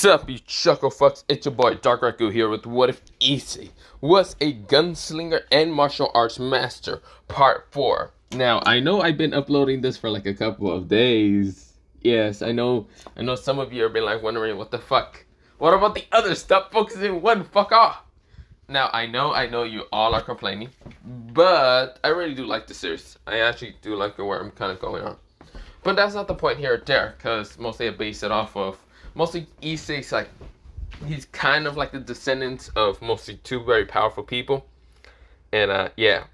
Sup, you chuckle fucks? It's your boy Dark Raku here with What If Issei was a gunslinger and martial arts master, part 4. Now, I know I've been uploading this for like a couple of days. Yes, I know some of you have been like wondering what the fuck. What about the other stuff? Focusing one, fuck off. Now, I know you all are complaining, but I really do like the series. I actually do like where I'm kind of going on. But that's not the point here or there, because mostly I base it off of mostly Issei's like he's kind of like the descendants of mostly two very powerful people. And yeah.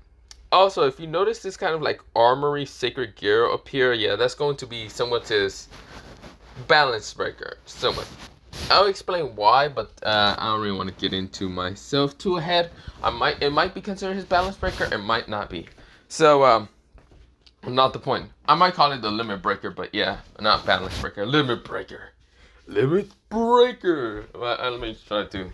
Also, if you notice this kind of like armory sacred gear up here, yeah, that's going to be somewhat his balance breaker. Somewhat. I'll explain why, but I don't really want to get into myself too ahead. It might be considered his balance breaker, it might not be. So not the point. I might call it the limit breaker, but yeah, not balance breaker, limit breaker. Limit breaker. Well, let me try to.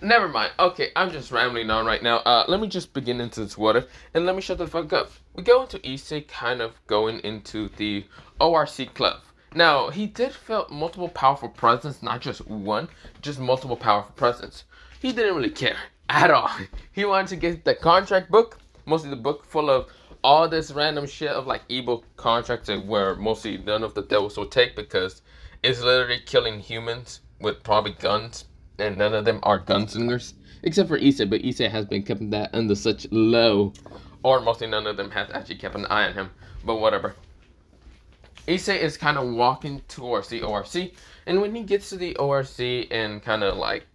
Never mind. Okay, I'm just rambling on right now. Let me just begin into this water and let me shut the fuck up. We go into Issei kind of going into the ORC club. Now, he did felt multiple powerful presence, not just one, just multiple powerful presence. He didn't really care at all. He wanted to get the contract book, mostly the book full of all this random shit of like evil contracts where mostly none of the devils will take because it's literally killing humans with probably guns, and none of them are gunslingers. Except for Issei, but Issei has been keeping that under such low, or mostly none of them has actually kept an eye on him, but whatever. Issei is kind of walking towards the ORC, and when he gets to the ORC and kind of like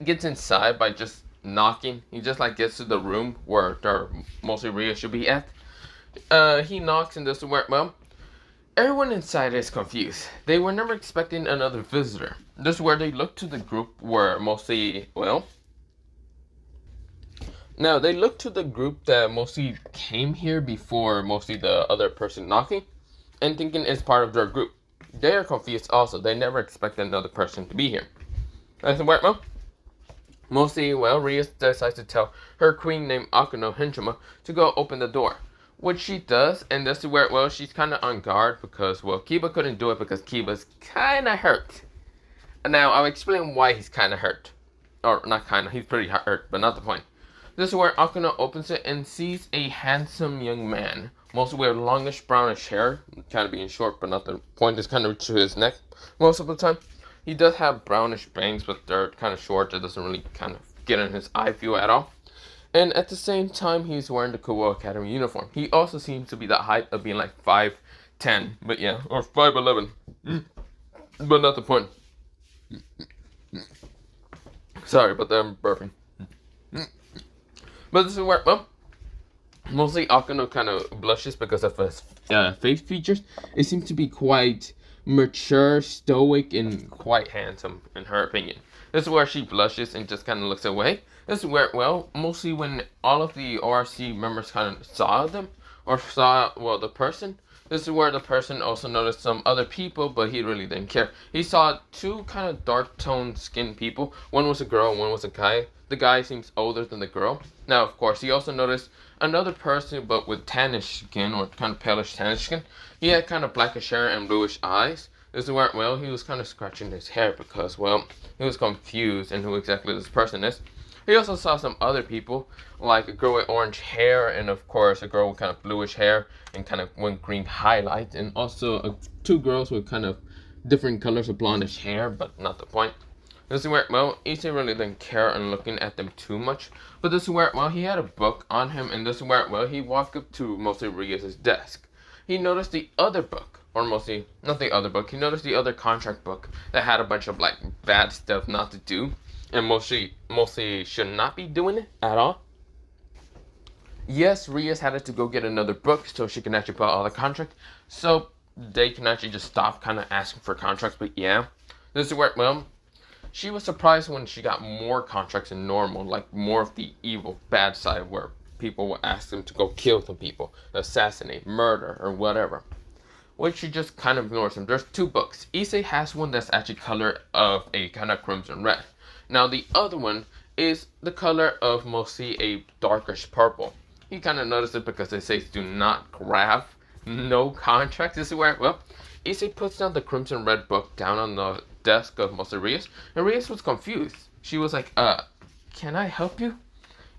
gets inside by just knocking, he just like gets to the room where mostly Rhea should be at. He knocks and this is where, well, everyone inside is confused. They were never expecting another visitor. This is where they look to the group where mostly, well, now they look to the group that mostly came here before mostly the other person knocking and thinking it's part of their group. They are confused also. They never expected another person to be here. That's where, well, mostly, well, Rhea decides to tell her queen named Akuno Hinchima to go open the door. Which she does, and this is where, well, she's kind of on guard because, well, Kiba couldn't do it because Kiba's kind of hurt. Now, I'll explain why he's kind of hurt. Or, not kind of, he's pretty hurt, but not the point. This is where Akuno opens it and sees a handsome young man. Mostly with longish brownish hair, kind of being short, but not the point, is kind of to his neck most of the time. He does have brownish bangs, but they're kind of short. It doesn't really kind of get in his eye view at all. And at the same time, he's wearing the Kokobel Academy uniform. He also seems to be the height of being like 5'10", but yeah, or 5'11". But not the point. Sorry, but I'm burping. But this is where, well, mostly Akuno kind of blushes because of his face features. It seems to be quite mature, stoic, and quite handsome, in her opinion. This is where she blushes and just kind of looks away. This is where, well, mostly when all of the ORC members kind of saw them, or saw, well, the person, this is where the person also noticed some other people, but he really didn't care. He saw two kind of dark-toned skinned people. One was a girl and one was a guy. The guy seems older than the girl. Now, of course, he also noticed another person, but with tannish skin, or kind of palish tannish skin. He had kind of blackish hair and bluish eyes. This is where, well, he was kind of scratching his hair because, well, he was confused in who exactly this person is. He also saw some other people, like a girl with orange hair, and of course a girl with kind of bluish hair and kind of one green highlight, and also two girls with kind of different colors of blondish hair, but not the point. This is where, well, Issei really didn't care on looking at them too much, but this is where, well, he had a book on him, and this is where, well, he walked up to mostly Rhea's desk. He noticed the other book, or mostly, not the other book, he noticed the other contract book that had a bunch of, like, bad stuff not to do. And mostly should not be doing it at all. Yes, Rhea's had to go get another book so she can actually put all the contract. So they can actually just stop kind of asking for contracts. But yeah, this is where, well, she was surprised when she got more contracts than normal. Like more of the evil, bad side where people will ask them to go kill some people, assassinate, murder, or whatever. Which she just kind of ignores them. There's two books. Issei has one that's actually color of a kind of crimson red. Now, the other one is the color of mostly a darkish purple. He kind of noticed it because it says do not grab, no contract. This is where, well, Issei puts down the crimson red book down on the desk of Mr. Reyes, and Reyes was confused. She was like, can I help you?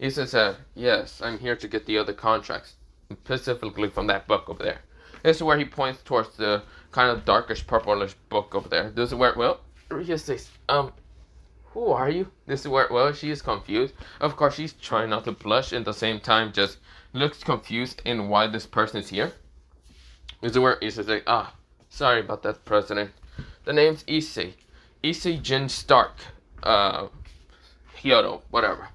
Issei said, yes, I'm here to get the other contracts, specifically from that book over there. This is where he points towards the kind of darkish purplish book over there. This is where, well, Reyes says, who are you? This is where, well, she is confused. Of course, she's trying not to blush, and at the same time just looks confused in why this person is here. This is where Issei's like, sorry about that, President. The name's Issei. Issei Jin Stark. Hyodo, whatever.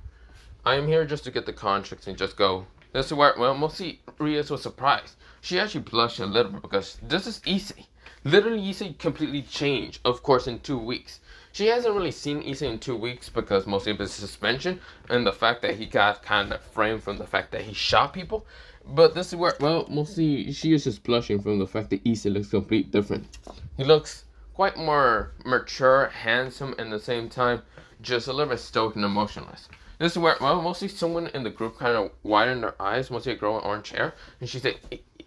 I am here just to get the contracts and just go. This is where, well, mostly Reyes was surprised. She actually blushed a little bit because this is Issei. Literally, Issei completely changed, of course, in 2 weeks. She hasn't really seen Issei in 2 weeks because mostly of his suspension and the fact that he got kind of framed from the fact that he shot people. But this is where, well, mostly she is just blushing from the fact that Issei looks completely different. He looks quite more mature, handsome, and at the same time, just a little bit stoic and emotionless. This is where, well, mostly someone in the group kind of widened their eyes, mostly a girl in orange hair, and she said,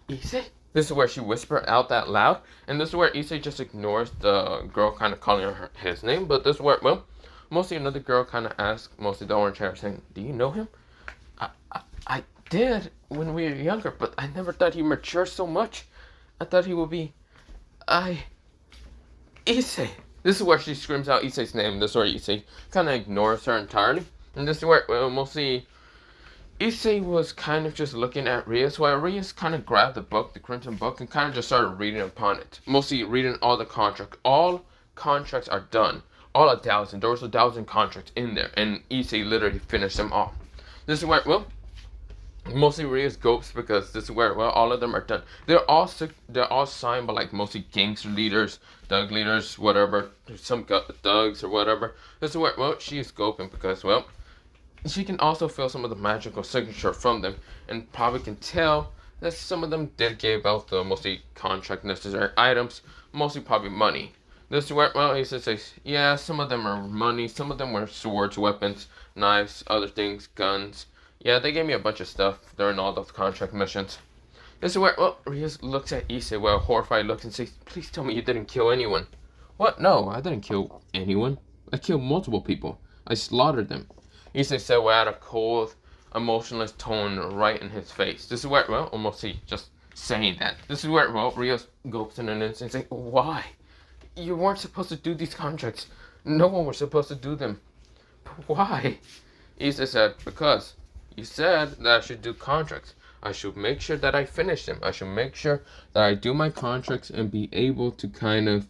Issei? This is where she whispered out that loud, and this is where Issei just ignores the girl kind of calling her his name, but this is where, well, mostly another girl kind of asked, mostly the orange hair, saying, do you know him? I did when we were younger, but I never thought he matured so much. I thought he would be, Issei. This is where she screams out Issei's name. This is where Issei kind of ignores her entirely. And this is where, well, mostly Issei was kind of just looking at Reyes, while Reyes kind of grabbed the book, the Crimson Book, and kind of just started reading upon it. Mostly reading all the contracts. All contracts are done. All 1,000. There was 1,000 contracts in there, and Issei literally finished them all. This is where, well, mostly Reyes gulps because this is where, well, all of them are done. They're all signed by like mostly gangster leaders, thug leaders, whatever, some thugs or whatever. This is where, well, she is gulping because, well, she can also feel some of the magical signature from them, and probably can tell that some of them did give out the mostly contract necessary items, mostly probably money. This is where, well, he says, yeah, some of them are money, some of them were swords, weapons, knives, other things, guns. Yeah, they gave me a bunch of stuff during all those contract missions. This is where, well, Reyes looks at Issei with a horrified look and says, please tell me you didn't kill anyone. What? No, I didn't kill anyone. I killed multiple people. I slaughtered them. Issei said without a cold, emotionless tone right in his face. This is where, well, almost he just saying that. This is where, well, Reyes gulps in an instant and says, why? You weren't supposed to do these contracts. No one was supposed to do them. Why? Issei said, because you said that I should do contracts. I should make sure that I finish them. I should make sure that I do my contracts and be able to kind of,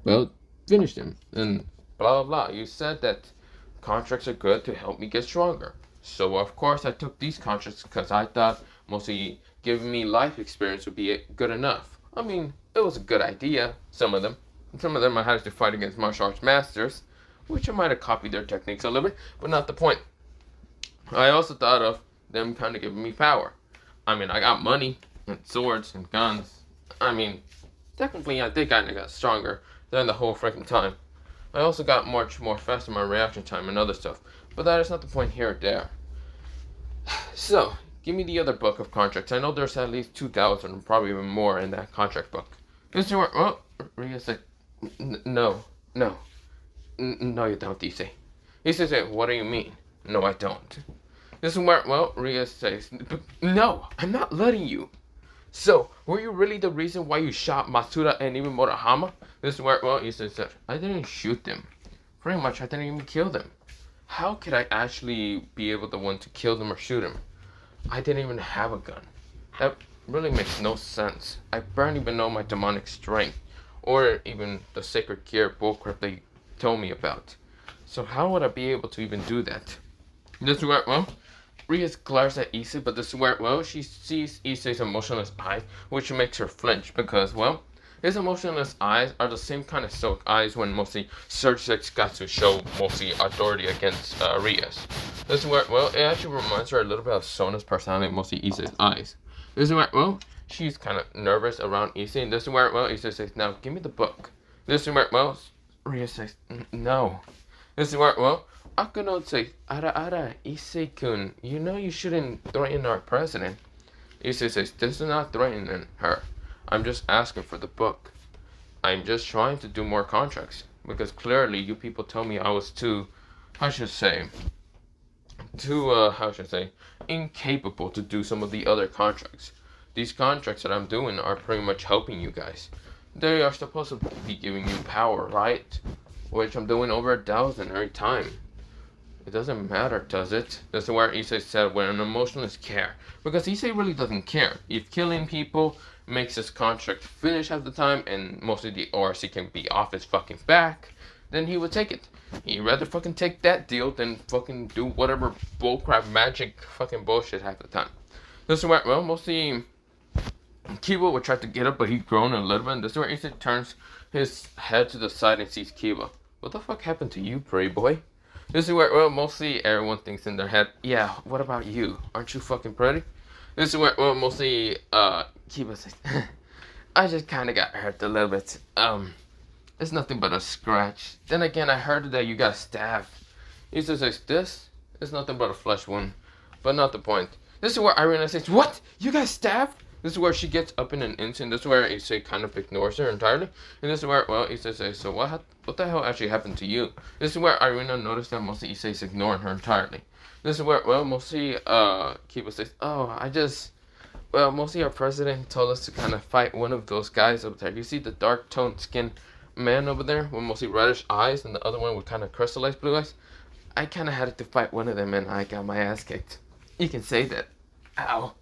well, finish them. And blah, blah, blah. You said that contracts are good to help me get stronger. So, of course, I took these contracts because I thought mostly giving me life experience would be good enough. I mean, it was a good idea, some of them. Some of them I had to fight against martial arts masters, which I might have copied their techniques a little bit, but not the point. I also thought of them kind of giving me power. I mean, I got money and swords and guns. I mean, technically I think I got stronger than the whole freaking time. I also got much more faster my reaction time and other stuff, but that is not the point here or there. So, give me the other book of contracts. I know there's at least 2,000, probably even more in that contract book. This is where, well, Reyes said, no, you don't, Issei. Issei said, what do you mean? No, I don't. This is where, well, Reyes says, no, I'm not letting you. So, were you really the reason why you shot Matsuda and even Murahama? This is where, well, Issei said, I didn't shoot them. Pretty much, I didn't even kill them. How could I actually be able to want to kill them or shoot them? I didn't even have a gun. That really makes no sense. I barely even know my demonic strength, or even the sacred gear bullcrap they told me about. So how would I be able to even do that? This is where, well, Reyes glares at Issei, but this is where, well, she sees Issei's emotionless eyes, which makes her flinch because, well, his emotionless eyes are the same kind of silk eyes when mostly Surge 6 got to show mostly authority against Reyes. This is where, well, it actually reminds her a little bit of Sona's personality, mostly Issei's eyes. This is where, well, she's kind of nervous around Issei, and this is where, well, Issei says, now, give me the book. This is where, well, Reyes says, no. This is where, well, Akuno says, Ara, Issei-kun, you know you shouldn't threaten our president. Issei says, this is not threatening her. I'm just asking for the book. I'm just trying to do more contracts. Because clearly you people tell me I was too, how should I say, incapable to do some of the other contracts. These contracts that I'm doing are pretty much helping you guys. They are supposed to be giving you power, right? Which I'm doing over 1,000 every time. It doesn't matter, does it? That's where Issei said when an emotionalist care. Because Issei really doesn't care. If killing people makes his contract finish half the time and most of the ORC can be off his fucking back, then he would take it. He'd rather fucking take that deal than fucking do whatever bullcrap magic fucking bullshit half the time. This is where, well, mostly Kiba would try to get up, but he'd grown a little bit. And this is where Issei turns his head to the side and sees Kiba. What the fuck happened to you, pretty boy? This is where, well, mostly everyone thinks in their head, yeah, what about you? Aren't you fucking pretty? This is where, well, mostly, Kiba says, I just kinda got hurt a little bit. It's nothing but a scratch. Then again, I heard that you got stabbed. He says, this is nothing but a flesh wound. But not the point. This is where Irina says, what? You got stabbed? This is where she gets up in an instant. This is where Issei kind of ignores her entirely. And this is where, well, Issei says, so what the hell actually happened to you? This is where Irina noticed that mostly Issei is ignoring her entirely. This is where, well, mostly, Kiba says, well, mostly our president told us to kind of fight one of those guys up there. You see the dark toned skin man over there with mostly reddish eyes and the other one with kind of crystallized blue eyes? I kind of had to fight one of them and I got my ass kicked. You can say that. Ow.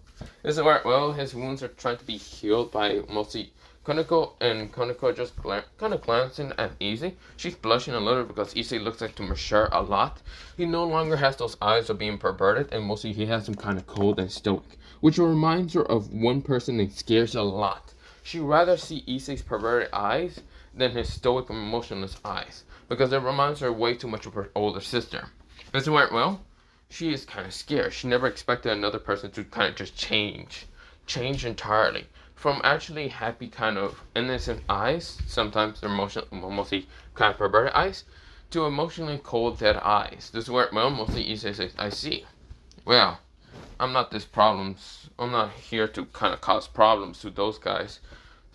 This is where, well, his wounds are trying to be healed by mostly Koneko, and Koneko just kind of glancing at Issei. She's blushing a little because Issei looks like to mature a lot. He no longer has those eyes of being perverted, and mostly he has some kind of cold and stoic, which reminds her of one person that scares a lot. She'd rather see Issei's perverted eyes than his stoic and emotionless eyes, because it reminds her way too much of her older sister. This is where, well, she is kind of scared. She never expected another person to kind of just change entirely. From actually happy kind of innocent eyes, sometimes they're mostly kind of perverted eyes, to emotionally cold dead eyes. This is where, well, mostly Issei says, I see. Well, I'm not here to kind of cause problems to those guys.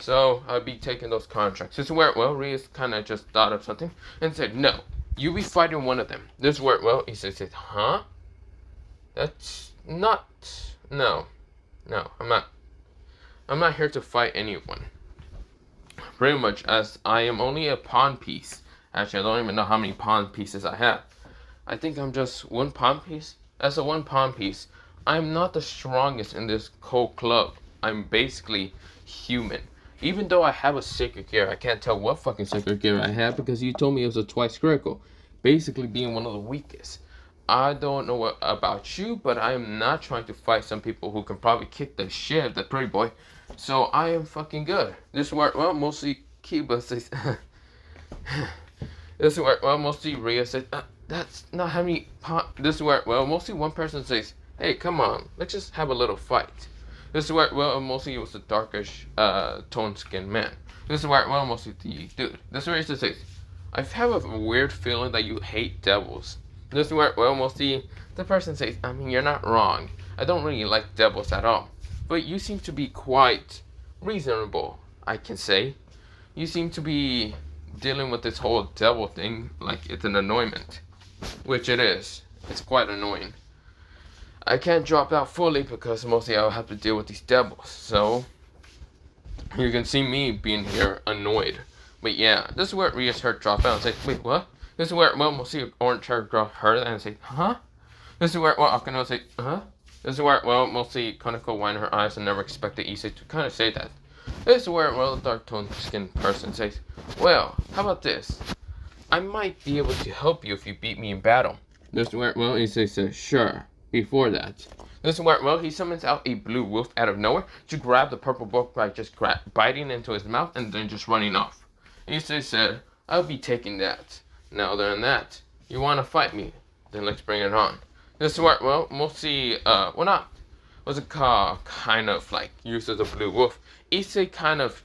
So, I'll be taking those contracts. This is where, well, Rias kind of just thought of something and said, no, you be fighting one of them. This is where, well, Issei said, huh? That's not, no, I'm not here to fight anyone. Pretty much, as I am only a pawn piece. Actually, I don't even know how many pawn pieces I have. I think I'm just one pawn piece. As a one pawn piece, I'm not the strongest in this whole club. I'm basically human. Even though I have a sacred gear, I can't tell what fucking sacred gear I have because you told me it was a twice critical. Basically being one of the weakest. I don't know what about you, but I am not trying to fight some people who can probably kick the shit out of that pretty boy. So I am fucking good. This is where, well, mostly Kiba says, this is where, well, mostly Rhea says, that's not how many, this is where, well, mostly one person says, hey, come on, let's just have a little fight. This is where, well, mostly it was the darkish, toned skinned man. This is where, well, mostly the dude. This is where he says, I have a weird feeling that you hate devils. This is where, well, mostly the person says, I mean, you're not wrong. I don't really like devils at all. But you seem to be quite reasonable, I can say. You seem to be dealing with this whole devil thing like it's an annoyment. Which it is. It's quite annoying. I can't drop out fully because mostly I'll have to deal with these devils. So, you can see me being here annoyed. But yeah, this is where Ria's heard drop out and say, wait, what? This is where, well, we'll see orange hair girl heard and say, huh? This is where, well, Akane will say, huh? This is where, well, mostly Koneko wind her eyes and never expected Issei to kind of say that. This is where, well, the dark toned skinned person says, well, how about this? I might be able to help you if you beat me in battle. This is where, well, Issei says, sure. Before that, this is where, well, he summons out a blue wolf out of nowhere to grab the purple book by just biting into his mouth and then just running off. Issei said, I'll be taking that. Now, other than that, you want to fight me? Then let's bring it on. This is where, well, mostly, well, not, what's it called, kind of, like, uses a blue wolf. Issei kind of,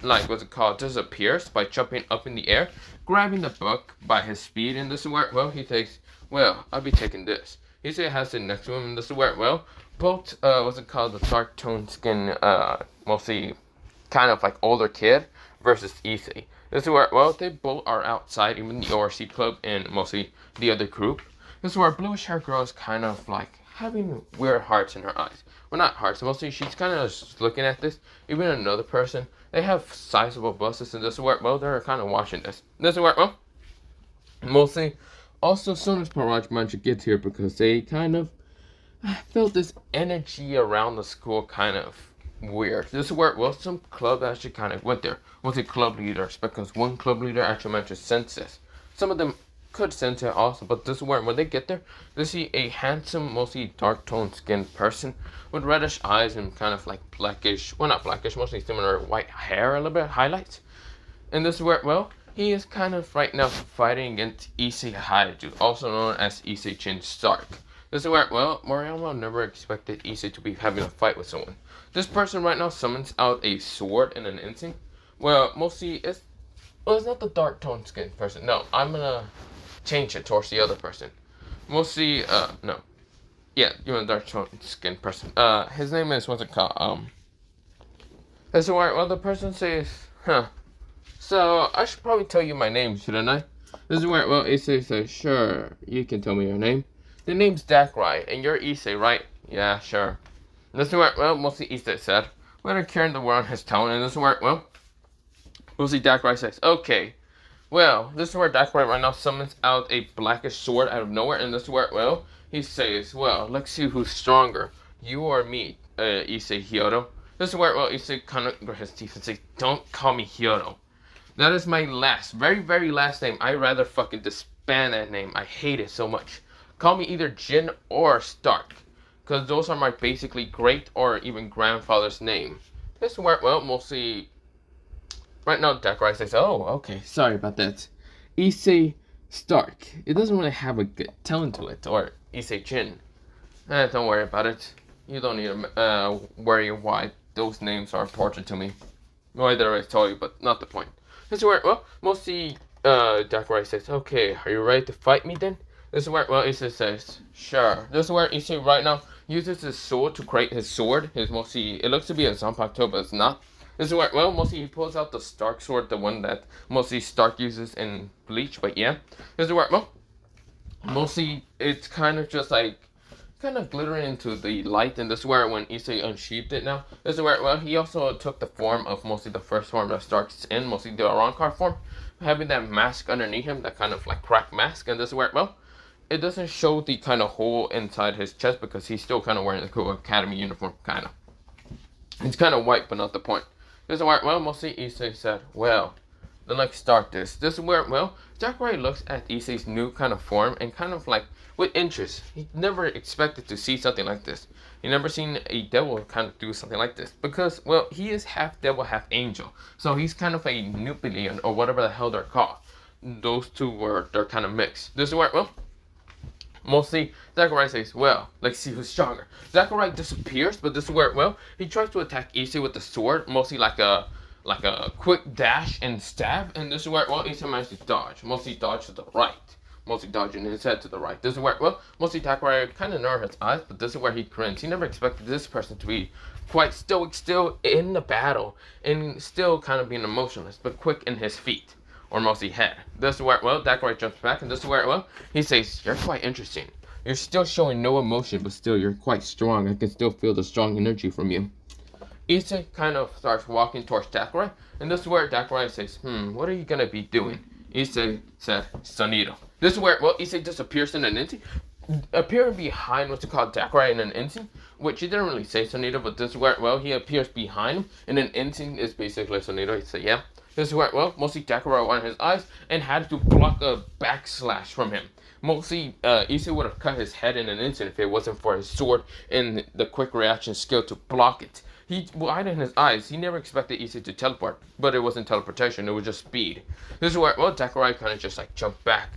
like, what's it called, disappears by jumping up in the air, grabbing the book by his speed, and this is where, well, he takes, well, I'll be taking this. Issei has it next to him, and this is where, well, both, what's it called, the dark toned skin, mostly, kind of, like, older kid versus Issei. This is where, well, they both are outside, even the ORC club and mostly the other group. This is where bluish hair girl is kind of like having weird hearts in her eyes. Well, not hearts, mostly she's kind of just looking at this. Even another person, they have sizable busts, and this is where, well, they're kind of watching this. This is where, well, mostly, also soon as Paraj Mancha gets here because they kind of felt this energy around the school kind of weird. This is where, well, some club actually kind of went there. Mostly club leaders, because one club leader actually mentioned senses. Some of them could sense it also, but this is where, when they get there, they see a handsome, mostly dark toned skinned person with reddish eyes and kind of like blackish, well, not blackish, mostly similar white hair, a little bit highlights. And this is where, well, he is kind of right now fighting against Issei Haiju, also known as Issei Chin Stark. This is where, well, Moriyama never expected Issei to be having a fight with someone. This person right now summons out a sword and an instinct. Well, mostly it's, well, it's not the dark toned skin person. No, I'm gonna change it towards the other person. Mostly, no. Yeah, you want a dark toned skin person. His name is, what's it called? This is where, well, the person says, huh. So, I should probably tell you my name, shouldn't I? This is where, well, Issei says, sure, you can tell me your name. The name's Zachariah, and you're Issei, right? Yeah, sure. This is where, well, mostly Issei said, without caring the word on his tone, and this is where, well, mostly Zachariah says, okay. Well, this is where Zachariah right now summons out a blackish sword out of nowhere, and this is where, well, he says, well, let's see who's stronger, you or me, Issei Hyodo. This is where, well, Issei kind of grit his teeth and says, don't call me Hyodo. That is my last, very, very last name. I'd rather fucking disband that name. I hate it so much. Call me either Jin or Stark, because those are my basically great or even grandfather's name. This is where, well, mostly, right now Zachariah says, oh, okay, sorry about that. Issei Stark. It doesn't really have a good tone to it, or Issei Jin. Don't worry about it. You don't need to worry why those names are important to me. Well, I already told you, but not the point. This is where, well, mostly, Zachariah says, okay, are you ready to fight me then? This is where, well, Issei says, sure. This is where Issei right now uses his sword to create his sword. His mostly, it looks to be a Zanpakuto, but it's not. This is where, well, mostly he pulls out the Stark sword, the one that mostly Stark uses in Bleach, but yeah. This is where, well, mostly it's kind of just like, kind of glittering into the light, and this is where when Issei unsheathed it now, this is where, well, he also took the form of mostly the first form that Stark's in, mostly the Arankar form, having that mask underneath him, that kind of like cracked mask, and this is where, well, it doesn't show the kind of hole inside his chest because he's still kind of wearing the Kokobel Academy uniform, kind of. It's kind of white, but not the point. This is where, well, mostly Issei said, well, then let's start this. This is where, well, Zachariah looks at Issei's new kind of form and kind of like with interest. He never expected to see something like this. He never seen a devil kind of do something like this because, well, he is half devil, half angel. So he's kind of a Nubian or whatever the hell they're called. Those two they're kind of mixed. This is where, well, mostly, Zachariah says, well, let's see who's stronger. Zachariah disappears, but this is where, well, he tries to attack Issei with the sword, mostly like a quick dash and stab, and this is where, well, Issei manages to dodge. Mostly dodge to the right. Mostly dodging his head to the right. This is where, well, mostly Zachariah kind of narrowed his eyes, but this is where he grins. He never expected this person to be quite stoic, still in the battle, and still kind of being emotionless, but quick in his feet. Or mostly head. This is where, well, Zachariah jumps back, and this is where, well, he says, you're quite interesting. You're still showing no emotion, but still, you're quite strong. I can still feel the strong energy from you. Issei kind of starts walking towards Zachariah, and this is where Zachariah says, what are you gonna be doing? Issei said, Sonido. This is where, well, Issei disappears in an instant, appearing behind what's it called, Zachariah in an instant, which he didn't really say Sonido, but this is where, well, he appears behind him, and an instant is basically Sonido. He said, yeah. This is where, well, mostly Zachariah won his eyes and had to block a backslash from him. Mostly, Issei would have cut his head in an instant if it wasn't for his sword and the quick reaction skill to block it. He widened his eyes. He never expected Issei to teleport, but it wasn't teleportation, it was just speed. This is where, well, Zachariah kind of just like jumped back,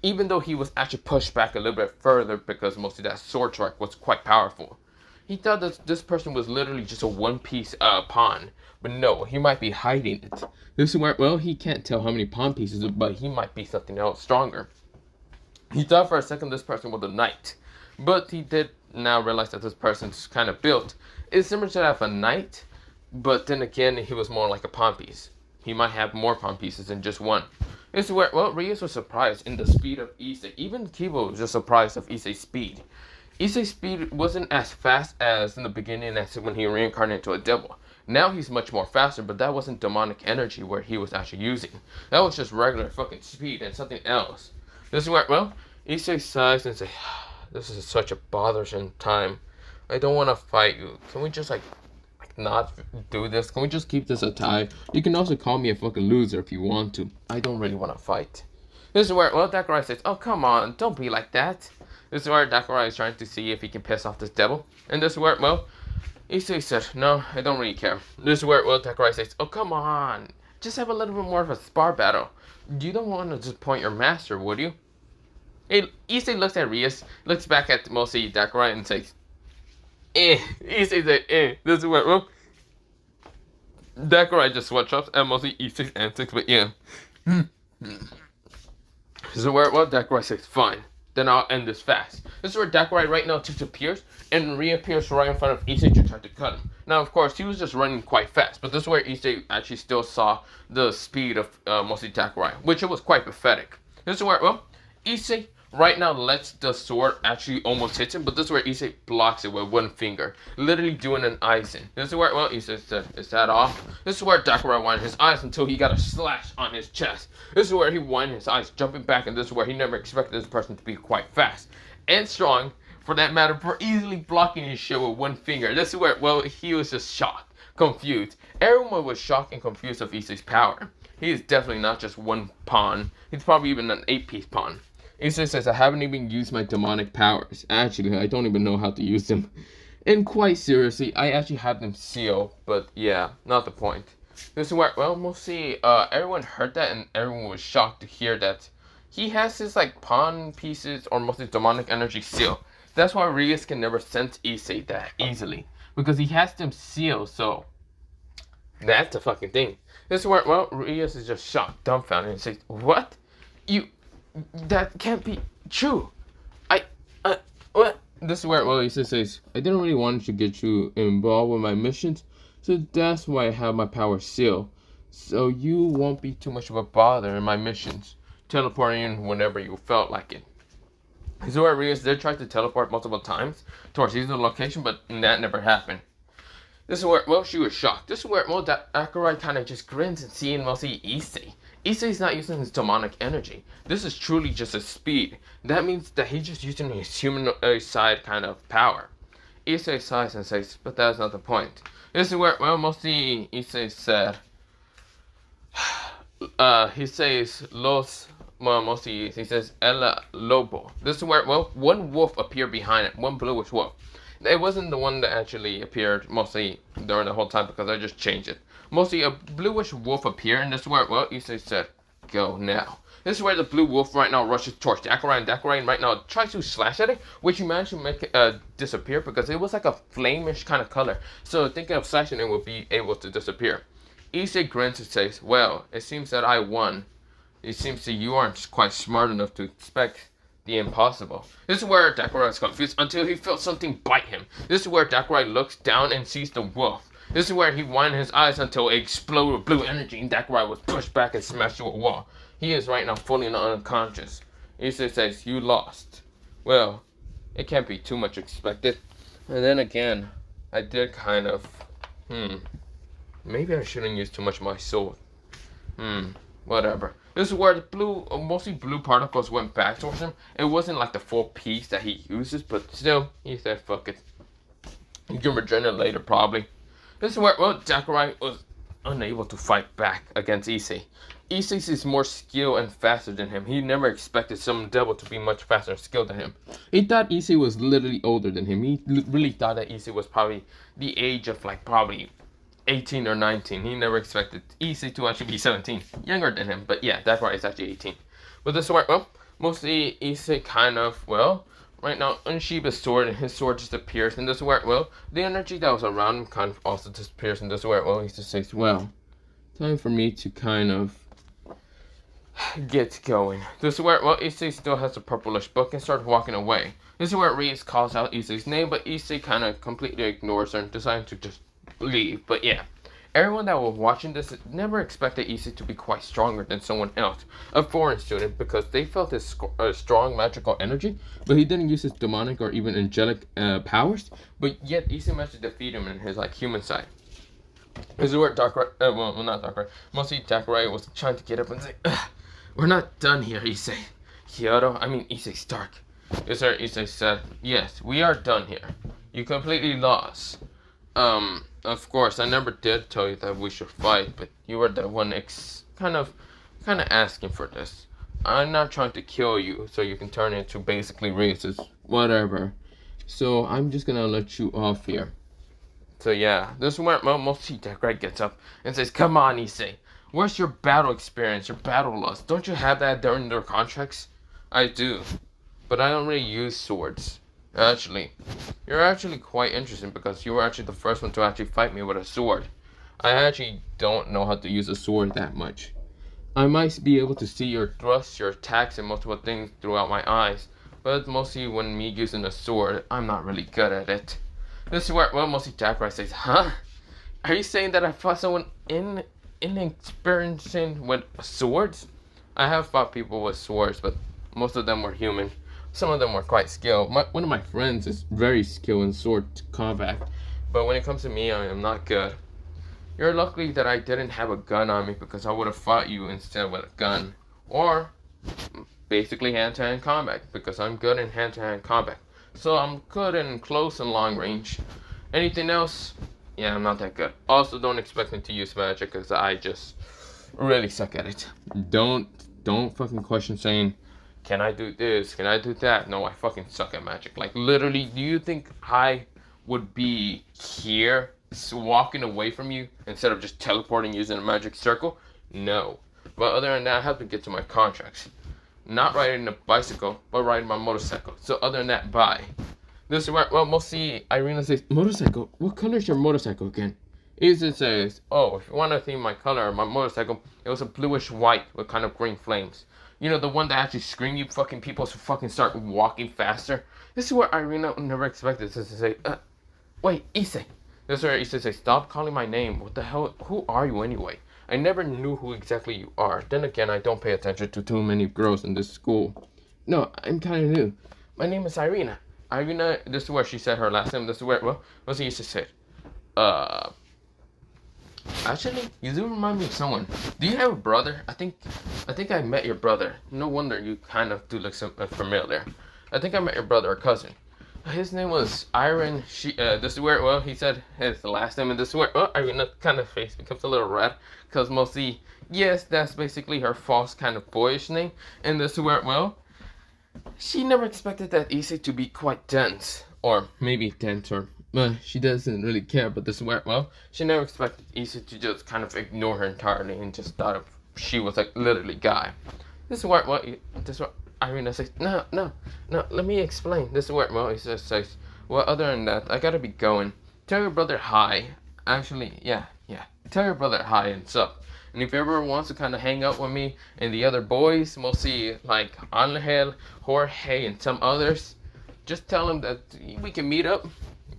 even though he was actually pushed back a little bit further because mostly that sword strike was quite powerful. He thought that this person was literally just a one-piece pawn, but no, he might be hiding it. This is where, well, he can't tell how many pawn pieces, but he might be something else stronger. He thought for a second this person was a knight, but he did now realize that this person's kind of built is similar to that of a knight, but then again, he was more like a pawn piece. he might have more pawn pieces than just one. This is where, well, Rias was surprised in the speed of Issei. Even Kibo was just surprised of Issei's speed. Issei's speed wasn't as fast as in the beginning as when he reincarnated into a devil. Now he's much more faster, but that wasn't demonic energy where he was actually using. That was just regular fucking speed and something else. This is where, well, Issei sighs and says, this is such a bothersome time. I don't want to fight you. Can we just, like not do this? Can we just keep this a tie? You can also call me a fucking loser if you want to. I don't really want to fight. This is where, well, Zachariah says, oh, come on, don't be like that. This is where Zachariah is trying to see if he can piss off this devil. And this is where, well, Issei said, no, I don't really care. This is where, well, Zachariah says, oh, come on. Just have a little bit more of a spar battle. You don't want to disappoint your master, would you? Hey, Issei looks at Rias, looks back at mostly Zachariah and says, Issei said, This is where, well, Zachariah just switch ups and mostly Issei's antics, but yeah. This is where, well, Zachariah says, fine. Then I'll end this fast. This is where Zachariah right now disappears and reappears right in front of Issei to try to cut him. Now, of course, he was just running quite fast, but this is where Issei actually still saw the speed of mostly Zachariah, which it was quite pathetic. This is where, well, Issei right now lets the sword actually almost hit him, but this is where Issei blocks it with one finger, literally doing an icing. This is where, well, Issei said, is that off? This is where Zachariah winded his eyes until he got a slash on his chest. This is where he winded his eyes, jumping back, and this is where he never expected this person to be quite fast and strong, for that matter, for easily blocking his shit with one finger. This is where, well, he was just shocked, confused. Everyone was shocked and confused of Issei's power. He is definitely not just one pawn. He's probably even an 8-piece pawn. Issei says, I haven't even used my demonic powers. Actually, I don't even know how to use them. And quite seriously, I actually have them sealed, but yeah, not the point. This is where, well, mostly, everyone heard that and everyone was shocked to hear that he has his, like, pawn pieces or mostly demonic energy sealed. That's why Rias can never sense Issei that easily, because he has them sealed, so that's the fucking thing. This is where, well, Rias is just shocked, dumbfounded, and says, what? That can't be true. What? This is where, well, Issei says, I didn't really want to get you involved with my missions, so that's why I have my power sealed. So you won't be too much of a bother in my missions, teleporting in whenever you felt like it. This is where Rias did try to teleport multiple times towards either location, but that never happened. This is where, well, she was shocked. This is where, well, Zachariah kind of just grins and seeing mostly Issei. Issei's not using his demonic energy. This is truly just a speed. That means that he's just using his human side kind of power. Issei sighs and says, but that's not the point. This is where, well, mostly Issei said, he says, he says, El Lobo. This is where, well, one wolf appeared behind it, one bluish wolf. It wasn't the one that actually appeared mostly during the whole time because I just changed it. Mostly a bluish wolf appeared, and this is where, well, Issei said, go now. This is where the blue wolf right now rushes towards Zachariah, and Zachariah right now tries to slash at it, which he managed to make it disappear because it was like a flamish kind of color. So thinking of slashing it would be able to disappear. Issei grins and says, well, it seems that I won. It seems that you aren't quite smart enough to expect the impossible. This is where Zachariah is confused until he felt something bite him. This is where Zachariah looks down and sees the wolf. This is where he winded his eyes until it exploded with blue energy and Zachariah was pushed back and smashed to a wall. He is right now fully unconscious. Issei says, you lost. Well, it can't be too much expected. And then again, I did kind of, maybe I shouldn't use too much of my sword. Whatever. This is where the blue, mostly blue particles went back towards him. It wasn't like the full piece that he uses, but still, he said, fuck it. You can regenerate later, probably. This is where, well, Zachariah was unable to fight back against Issei. Issei is more skilled and faster than him. He never expected some devil to be much faster and skilled than him. He thought Issei was literally older than him. He really thought that Issei was probably the age of like probably 18 or 19. He never expected Issei to actually be 17. Younger than him, but yeah, Zachariah is actually 18. But this is where, well, mostly Issei kind of, well, right now unsheathed his sword and his sword disappears. And this is where, well, the energy that was around him kind of also disappears. And this is where, well, he just says, well, time for me to kind of get going. This is where, well, Issei still has a purplish book and starts walking away. This is where Rias calls out Issei's name, but Issei kind of completely ignores her and decides to just leave. But yeah, Everyone that was watching this never expected Issei to be quite stronger than someone else, a foreign student, because they felt his strong magical energy, but he didn't use his demonic or even angelic powers, but yet Issei managed to defeat him in his like human side. This is where not Dark, mostly Zachariah was trying to get up and say, "We're not done here, Issei. Issei Stark." Yes, sir, Issei said, "Yes, we are done here. You completely lost. Of course, I never did tell you that we should fight, but you were the one kind of asking for this. I'm not trying to kill you so you can turn into basically racist, whatever. So I'm just gonna let you off here." So yeah, this is where mostly Greg gets up and says, "Come on, Issei. Where's your battle experience, your battle lust? Don't you have that during their contracts?" "I do, but I don't really use swords. Actually, you're actually quite interesting because you were actually the first one to actually fight me with a sword. I actually don't know how to use a sword that much. I might be able to see your thrusts, your attacks, and multiple things throughout my eyes, but mostly when me using a sword, I'm not really good at it." This is where mostly Zachariah says, "Huh? Are you saying that I fought someone inexperiencing with swords? I have fought people with swords, but most of them were human. Some of them were quite skilled. One of my friends is very skilled in sword combat, but when it comes to me, I am not good. You're lucky that I didn't have a gun on me because I would have fought you instead with a gun. Or basically hand-to-hand combat because I'm good in hand-to-hand combat. So I'm good in close and long range. Anything else? Yeah, I'm not that good. Also, don't expect me to use magic because I just really suck at it. Don't fucking question saying, can I do this? Can I do that? No, I fucking suck at magic. Like, literally, do you think I would be here walking away from you instead of just teleporting using a magic circle? No. But other than that, I have to get to my contracts. Not riding a bicycle, but riding my motorcycle. So other than that, bye. This is where, mostly Irina says, "Motorcycle? What color is your motorcycle again?" Issei says, "Oh, if you want to see my color of my motorcycle, it was a bluish white with kind of green flames. You know, the one that actually scream you fucking people to fucking start walking faster." This is where Irina never expected this to say, "Wait, Issei." This is where Issei says, "Stop calling my name. What the hell? Who are you anyway? I never knew who exactly you are. Then again, I don't pay attention to too many girls in this school. No, I'm kind of new. My name is Irina." Irina, this is where she said her last name. This is where, what's he used to say? Actually, you do remind me of someone. Do you have a brother? I think I met your brother. No wonder you kind of do look familiar. I think I met your brother or cousin. His name was Iron. This is where, he said his last name, and this is where, Irina kind of face becomes a little red, because mostly, yes, that's basically her false kind of boyish name, and this is where, she never expected that Issei to be quite dense, or maybe dense, or, she doesn't really care, but this is where, she never expected Issei to just kind of ignore her entirely, and just thought she was like literally guy. This is where, this is where Irina says, no, let me explain. This is where, he just says, other than that, I gotta be going. Tell your brother hi. Actually, yeah. Tell your brother hi and sup. And if he ever wants to kind of hang out with me and the other boys, mostly like Angel, Jorge, and some others, just tell him that we can meet up.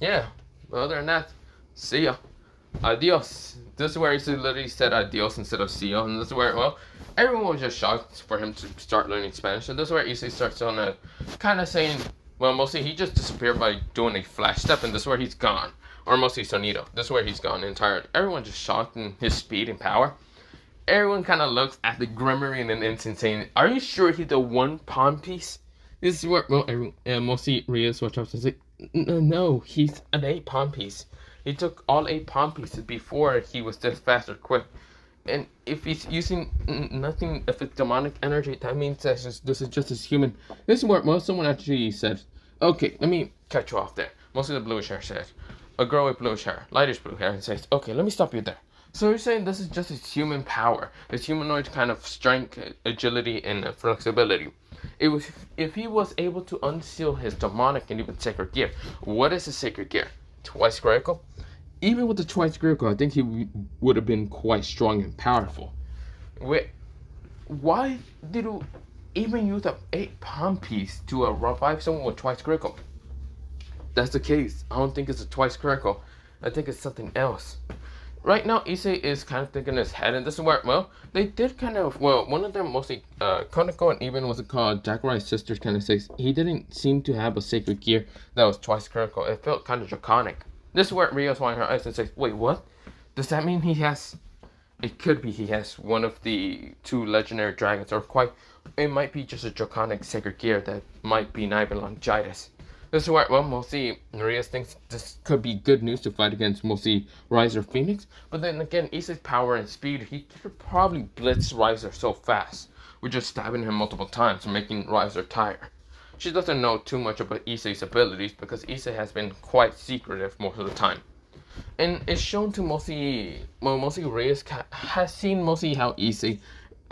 Yeah, but other than that, see ya. Adios. This is where he literally said adios instead of see ya. And this is where, everyone was just shocked for him to start learning Spanish. So this is where Issei starts on a kind of saying, mostly he just disappeared by doing a flash step, and this is where he's gone. Or mostly Sonido. This is where he's gone entirely. Everyone just shocked in his speed and power. Everyone kind of looks at the Grimmery in an instant saying, are you sure he's the one pawn piece? This is where, mostly Ria's watch out and say, no, he's an 8 pawn piece. He took all 8 pawn pieces before he was this fast or quick. And if he's using nothing, if it's demonic energy, that means that this is just as human. This is where someone actually said, okay, let me cut you off there. Mostly the bluish hair says, a girl with bluish hair, lightish blue hair, and says, okay, let me stop you there. So you're saying this is just his human power, his humanoid kind of strength, agility, and flexibility. If he was able to unseal his demonic and even sacred gear, what is his sacred gear? Twice critical? Even with the twice critical, I think he would have been quite strong and powerful. Wait, why did you even use an 8 pawn piece to revive someone with twice critical? That's the case. I don't think it's a twice critical. I think it's something else. right now Issei is kind of thinking in his head, and this is where, well, they did kind of, well, one of them mostly, Konako and even what's it called, Zachariah's sisters kind of says he didn't seem to have a sacred gear that was twice critical. It felt kind of draconic. This is where Rio's winding her eyes and says, wait, what? Does that mean he has, it could be he has one of the 2 legendary dragons, or quite, it might be just a draconic sacred gear that might be neither longitis. This is where, well, mostly Marius thinks this could be good news to fight against mostly Riser Phoenix, but then again, Issei's power and speed, he could probably blitz Riser so fast, with just stabbing him multiple times and making Riser tire. She doesn't know too much about Issei's abilities because Issei has been quite secretive most of the time. And it's shown to mostly, well, mostly Reyes has seen mostly how Issei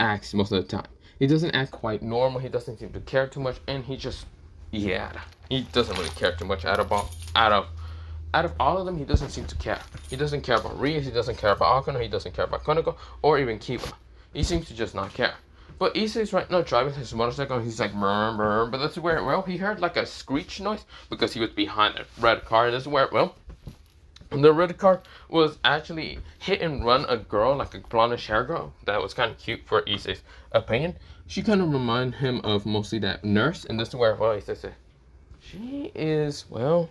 acts most of the time. He doesn't act quite normal, he doesn't seem to care too much, and he just, yeah, he doesn't really care too much out of all of them. He doesn't seem to care. He doesn't care about Reyes, he doesn't care about Akano, he doesn't care about Konako, or even Kiba. He seems to just not care. But Issei's right now driving his motorcycle, and he's like, brr, brr, but that's where, well, he heard like a screech noise because he was behind a red car. This is where, well, the red car was actually hit and run a girl, like a blondish hair girl, that was kind of cute for Issei's opinion. She kind of reminded him of mostly that nurse, and this is where, well, he says, she is, well,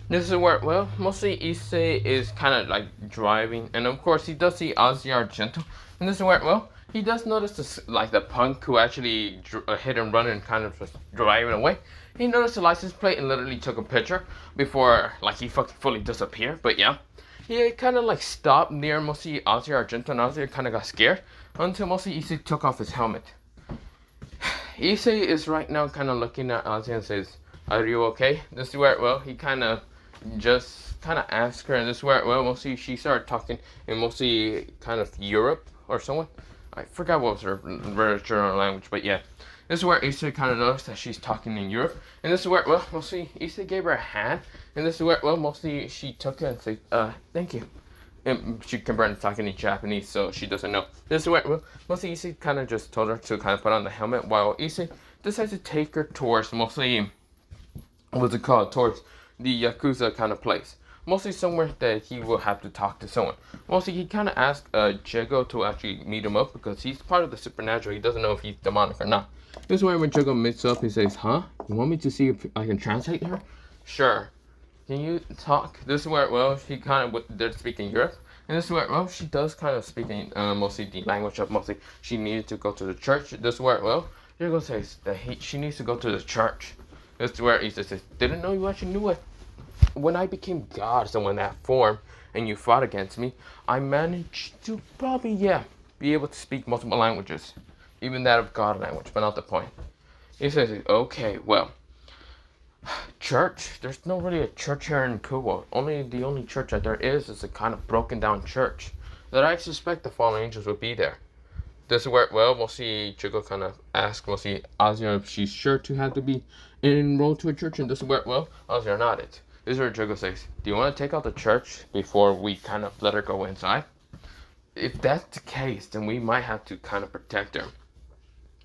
this is where, well, mostly Issei is kind of like driving, and of course he does see Ozzy Argento, and this is where, well, he does notice this, like the punk who actually hit and run and kind of just driving away. He noticed the license plate and literally took a picture before, like, he fucking fully disappeared, but yeah. He kind of like stopped near mostly Ozzy Argento, and Ozzy kind of got scared until mostly Issei took off his helmet. Issei is right now kind of looking at Ozzy and says, are you okay? This is where, well, he kind of just kind of asked her, and this is where, well, mostly she started talking in mostly kind of Europe or someone. I forgot what was her original language, but yeah. This is where Issei kind of noticed that she's talking in Europe, and this is where, well, mostly Issei gave her a hand, and this is where, well, mostly she took it and said, thank you. And she converted talking in Japanese, so she doesn't know. This is where, well, mostly Issei kind of just told her to kind of put on the helmet, while Issei decides to take her towards mostly, what's it called, towards the Yakuza kind of place. Mostly somewhere that he will have to talk to someone. Mostly he kind of asked Jago to actually meet him up because he's part of the supernatural. He doesn't know if he's demonic or not. This is where when Jago meets up, he says, huh? You want me to see if I can translate her? Sure. Can you talk? This is where, well, she kind of, they're speaking Europe. And this is where, well, she does kind of speak in mostly the language of mostly she needed to go to the church. This is where, well, Jago says that she needs to go to the church. This is where he says, didn't know you actually knew it. When I became God, so in that form, and you fought against me, I managed to probably, yeah, be able to speak multiple languages. Even that of God language, but not the point. He says, okay, well, church, there's no really a church here in Kubo. The only church that there is a kind of broken down church that I suspect the fallen angels would be there. This is where, well, we'll see Chico kind of ask, we'll see Azia if she's sure to have to be enrolled to a church, and this is where, well, Azia nodded. This is where Jago says, do you want to take out the church before we kind of let her go inside? If that's the case, then we might have to kind of protect her.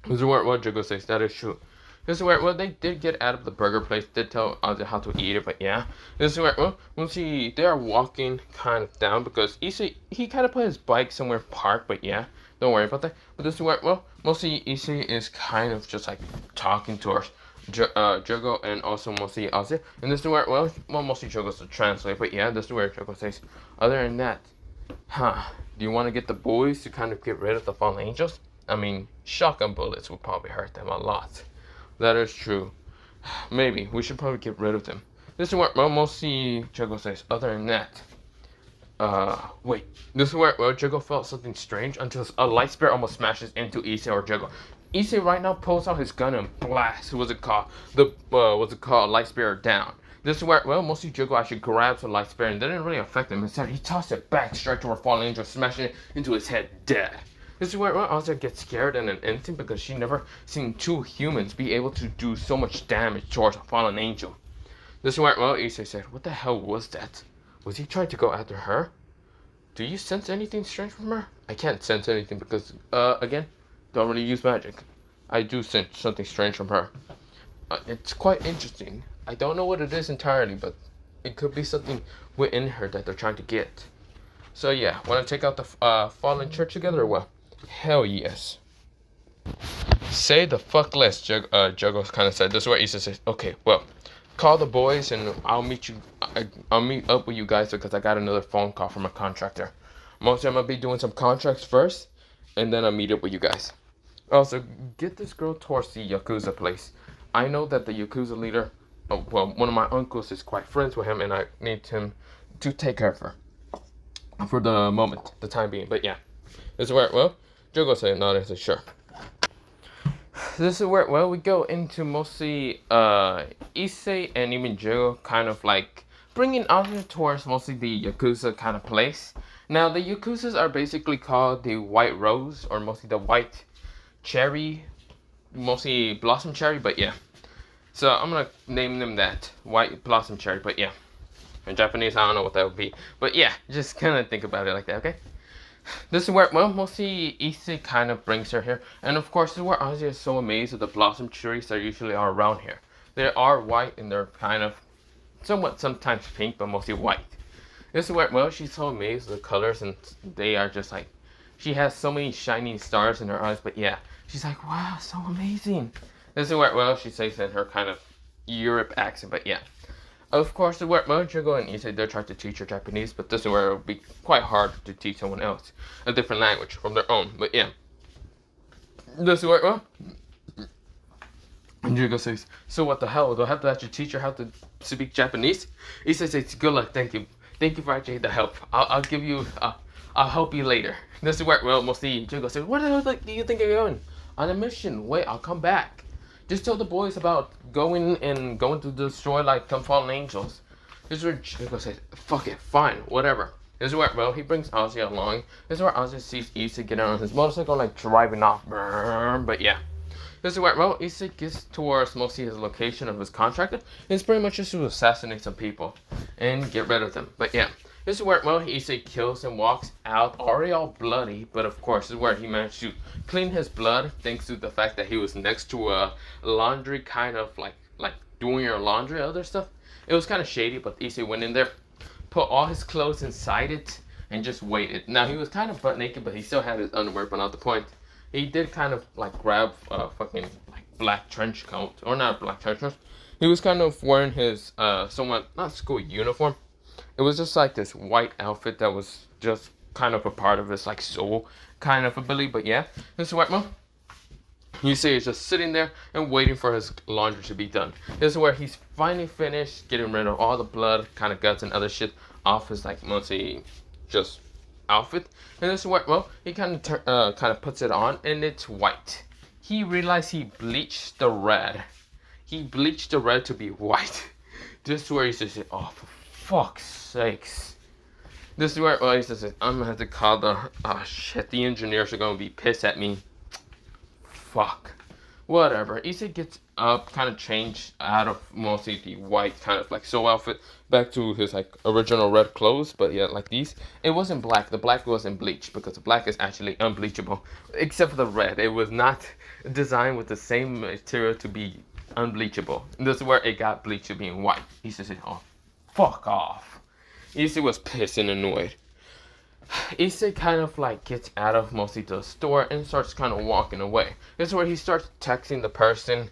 This is where, well, Jago says, that is true. This is where, well, they did get out of the burger place, did tell Ozzy how to eat it, but yeah. This is where, well, we'll see, they are walking kind of down because Issei, he kind of put his bike somewhere parked, but yeah, don't worry about that. But this is where, well, mostly Issei is kind of just like talking to her. Jogo and also mostly Ozzy, and this is where, well, mostly Jogo's to translate, but yeah, this is where Jogo says, other than that, do you want to get the boys to kind of get rid of the fallen angels? I mean, shotgun bullets will probably hurt them a lot. That is true. Maybe, we should probably get rid of them. This is where, well, mostly Jogo says, other than that, wait, this is where, well, Jogo felt something strange until a light spear almost smashes into Issei or Jogo. Issei right now pulls out his gun and blasts, light spear down. This is where, well, mostly Jogo actually grabs the light spear and didn't really affect him. Instead, he tossed it back straight to our fallen angel, smashing it into his head dead. This is where, well, Ozzy gets scared in an instant because she never seen 2 humans be able to do so much damage towards a fallen angel. This is where, well, Issei said, what the hell was that? Was he trying to go after her? Do you sense anything strange from her? I can't sense anything because, again, don't really use magic. I do sense something strange from her. It's quite interesting. I don't know what it is entirely, but it could be something within her that they're trying to get. So yeah, want to take out the fallen church together or what? Hell yes. Say the fuck less, Juggles kind of said. This is what Issa says. Okay, well, call the boys and I'll meet you. I'll meet up with you guys because I got another phone call from a contractor. Mostly I'm gonna be doing some contracts first, and then I'll meet up with you guys. Also, get this girl towards the Yakuza place. I know that the Yakuza leader, well, one of my uncles is quite friends with him, and I need him to take care of her for the moment, the time being. But yeah, this is where, well, Jogo said, no, this is sure. This is where, well, we go into mostly Issei and even Joe kind of like bringing others towards mostly the Yakuza kind of place. Now, the Yakuzas are basically called the White Rose, or mostly the White Cherry, mostly Blossom Cherry, but yeah. So I'm gonna name them that, White Blossom Cherry, but yeah. In Japanese, I don't know what that would be. But yeah, just kind of think about it like that, okay? This is where, well, mostly Issei kind of brings her here. And of course, this is where Ozzy is so amazed at the blossom trees that usually are around here. They are white and they're kind of somewhat sometimes pink, but mostly white. This is where, well, she's so amazed at the colors and they are just like, she has so many shining stars in her eyes, but yeah. She's like, wow, so amazing. This is where, well, she says in her kind of Europe accent, but yeah. Of course, the word Mojogo and Issei, they're trying to teach her Japanese, but this is where it would be quite hard to teach someone else a different language from their own. But yeah, this is where, well, and Jugo says, so what the hell? Do I have to actually teach her how to speak Japanese? Issei says, good luck, thank you. Thank you for actually the help. I'll give you, I'll help you later. This is where, well, mostly Jugo says, where the hell do you think you're going? On a mission. Wait, I'll come back. Just tell the boys about going to destroy like some fallen angels. This is where Chico says, fuck it, fine, whatever. This is where, well, he brings Ozzy along. This is where Ozzy sees Issei get on his motorcycle, like driving off. But yeah. This is where, well, Issei gets towards mostly his location of his contractor. It's pretty much just to assassinate some people and get rid of them. But yeah. This is where, well, Issei kills and walks out, already all bloody, but of course, this is where he managed to clean his blood, thanks to the fact that he was next to a laundry, kind of like doing your laundry, other stuff. It was kind of shady, but Issei went in there, put all his clothes inside it, and just waited. Now, he was kind of butt naked, but he still had his underwear, but not the point. He did kind of like grab a fucking like black trench coat, or not a black trench coat. He was kind of wearing his somewhat, not school uniform. It was just like this white outfit that was just kind of a part of his like soul kind of ability. But yeah, this is White Mo. You see he's just sitting there and waiting for his laundry to be done. This is where he's finally finished getting rid of all the blood, kind of guts and other shit off his like mostly just outfit. And this is where, well, he kind of puts it on and it's white. He realized he bleached the red. He bleached the red to be white. This is where he says, oh, for fuck's sakes. This is where, well, he says, I'm gonna have to call the, oh shit, the engineers are gonna be pissed at me. Fuck. Whatever. Issei gets up, kind of changed out of mostly the white kind of like soul outfit back to his like original red clothes, but yeah, like these. It wasn't black. The black wasn't bleached because the black is actually unbleachable, except for the red. It was not designed with the same material to be unbleachable. This is where it got bleached to being white. Issei said, oh, fuck off. Issei was pissed and annoyed. Issei kind of like gets out of mostly the store and starts kind of walking away. This is where he starts texting the person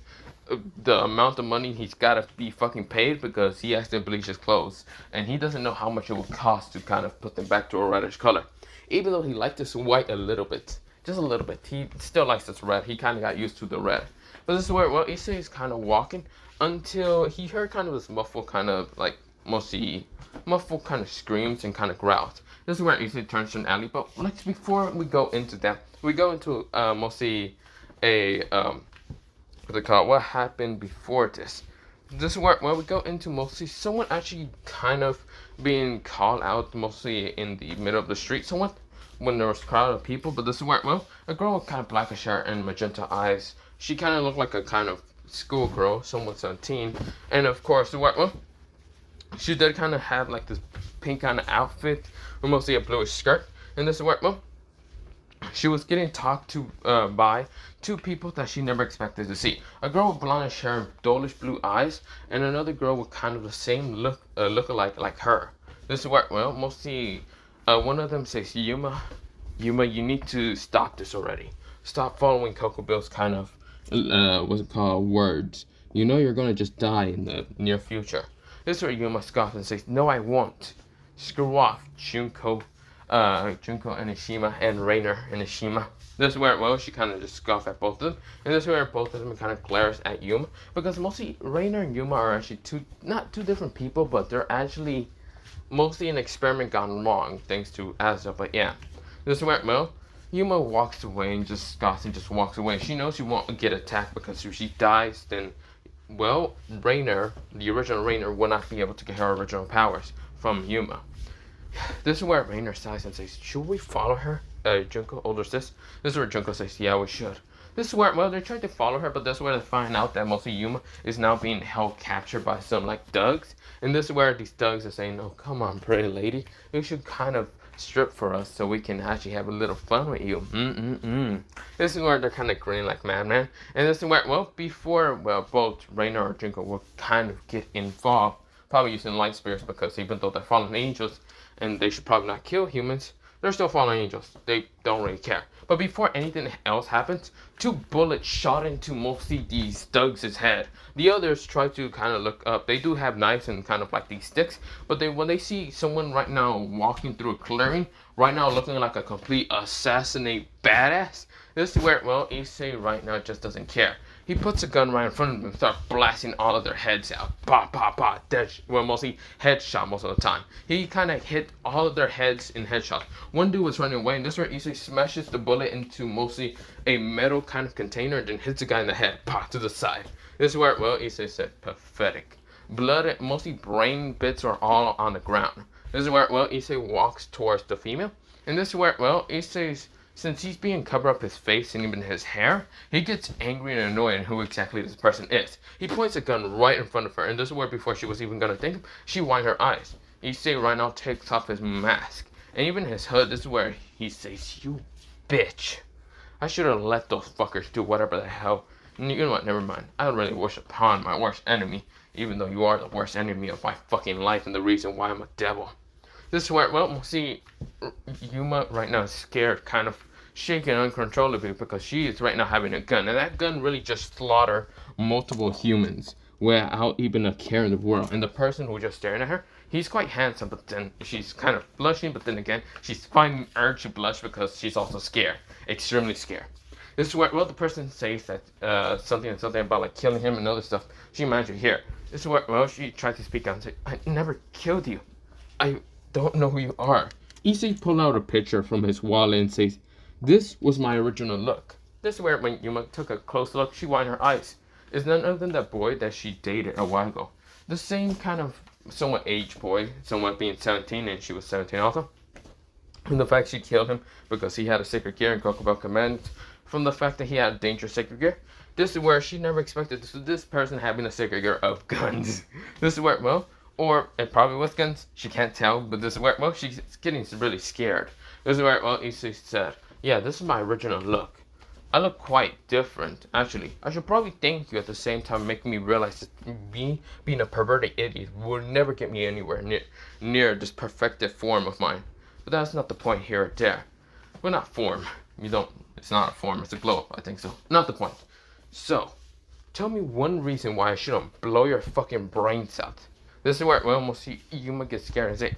the amount of money he's gotta be fucking paid because he has to bleach his clothes. And he doesn't know how much it will cost to kind of put them back to a reddish color. Even though he liked this white a little bit. Just a little bit. He still likes this red. He kind of got used to the red. But this is where, well, Issei is kind of walking until he heard kind of this muffled kind of like mostly muffled kind of screams and kind of growls. This is where Issei turns to an alley, but let's before we go into that, we go into mostly a what happened before this. This is where we go into mostly someone actually kind of being called out mostly in the middle of the street, somewhat when there was a crowd of people. But this is where, well, a girl with kind of blackish hair and magenta eyes. She kind of looked like a kind of schoolgirl, somewhat 17, and of course, well, she did kind of have like this pink kind of outfit with mostly a bluish skirt. And this is where, well, she was getting talked to by two people that she never expected to see. A girl with blondish hair and dullish blue eyes, and another girl with kind of the same look alike like her. This is where, well, mostly One of them says, Yuma, you need to stop this already. Stop following Kokobel's kind of, what's it called, words. You know you're gonna just die in the near future. This is where Yuma scoffs and says, no, I won't. Screw off, Junko and Ishima, and Rainer and Ishima. This is where, well, she kind of just scoffs at both of them. And this is where both of them kind of glares at Yuma. Because mostly, Rainer and Yuma are actually not two different people, but they're actually mostly an experiment gone wrong, thanks to Asa. But yeah, this is where, well, Yuma walks away and just scoffs and just walks away. She knows she won't get attacked because if she dies, then, well, Rainer, the original Rainer, will not be able to get her original powers from Yuma. This is where Rainer sighs and says, should we follow her? Junko, older sis. This is where Junko says, yeah, we should. This is where, well, they try to follow her, but this is where they find out that mostly Yuma is now being held captured by some, like, thugs. And this is where these thugs are saying, oh, come on, pretty lady. You should kind of strip for us so we can actually have a little fun with you. This is where they're kind of grinning like madman. And this is where, well, before, well, both Rainer or Junko will kind of get involved, probably using light spears, because even though they're fallen angels and they should probably not kill humans, they're still fallen angels. They don't really care. But before anything else happens, 2 bullets shot into mostly these thugs' head. The others try to kind of look up. They do have knives and kind of like these sticks. But when they see someone right now walking through a clearing, right now looking like a complete assassinate badass, this is where, well, Issei right now just doesn't care. He puts a gun right in front of them and starts blasting all of their heads out. Bah, bah, bah. Well, mostly headshot most of the time. He kind of hit all of their heads in headshots. One dude was running away, and this is where Issei smashes the bullet into mostly a metal kind of container and then hits the guy in the head. Pah, to the side. This is where, well, Issei said, pathetic. Blood, mostly brain bits are all on the ground. This is where, well, Issei walks towards the female. And this is where, well, Issei's, since he's being covered up his face and even his hair, he gets angry and annoyed at who exactly this person is. He points a gun right in front of her, and this is where before she was even gonna think, she widened her eyes. Issei right now takes off his mask, and even his hood. This is where he says, you bitch. I should have let those fuckers do whatever the hell. You know what, never mind. I don't really wish upon my worst enemy, even though you are the worst enemy of my fucking life and the reason why I'm a devil. This is where, well, we'll see Yuma right now is scared, kind of shaking uncontrollably because she is right now having a gun. And that gun really just slaughtered multiple humans without even a care in the world. And the person who was just staring at her, he's quite handsome, but then she's kind of blushing. But then again, she's finding urge to blush because she's also scared, extremely scared. This is where, well, the person says that something about like killing him and other stuff. She managed to hear. This is where, well, she tried to speak out and say, I never killed you. I don't know who you are. Issei pulled out a picture from his wallet and says, this was my original look. This is where when Yuma took a close look, she widened her eyes. It's none other than that boy that she dated a while ago. The same kind of somewhat aged boy, somewhat being 17 and she was 17 also. And the fact she killed him because he had a secret gear and Kokobel commanded from the fact that he had a dangerous secret gear. This is where she never expected this person having a secret gear of guns. This is where, well, or it probably was guns, she can't tell, but this is where, well, she's getting really scared. This is where, well, Issei said, yeah, this is my original look. I look quite different, actually. I should probably thank you at the same time, making me realize that me being a perverted idiot will never get me anywhere near this perfected form of mine. But that's not the point here or there. Well, not form. It's not a form, it's a glow up, I think so. Not the point. So, tell me one reason why I shouldn't blow your fucking brains out. This is where, well, we'll see Yuma get scared and say,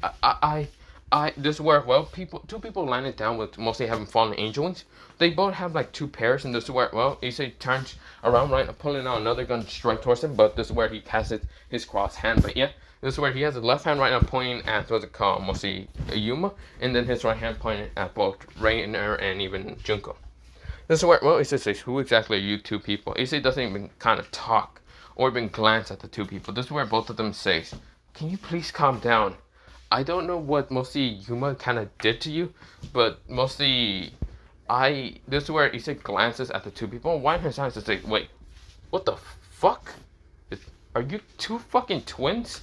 this is where, well, two people landed down with mostly having fallen angel wings. They both have like 2 pairs, and this is where, well, Issei turns around right now, pulling out another gun straight towards him, but this is where he passes his cross hand. But yeah, this is where he has his left hand right now pointing at what's it called, mostly Yuma, and then his right hand pointing at both Rainer and even Junko. This is where, well, Issei says, who exactly are you 2 people? Issei doesn't even kind of talk or even glance at the 2 people. This is where both of them says, can you please calm down? I don't know what mostly Yuma kind of did to you, but mostly this is where Issei glances at the 2 people and widens his eyes to say, wait, what the fuck? Are you 2 fucking twins?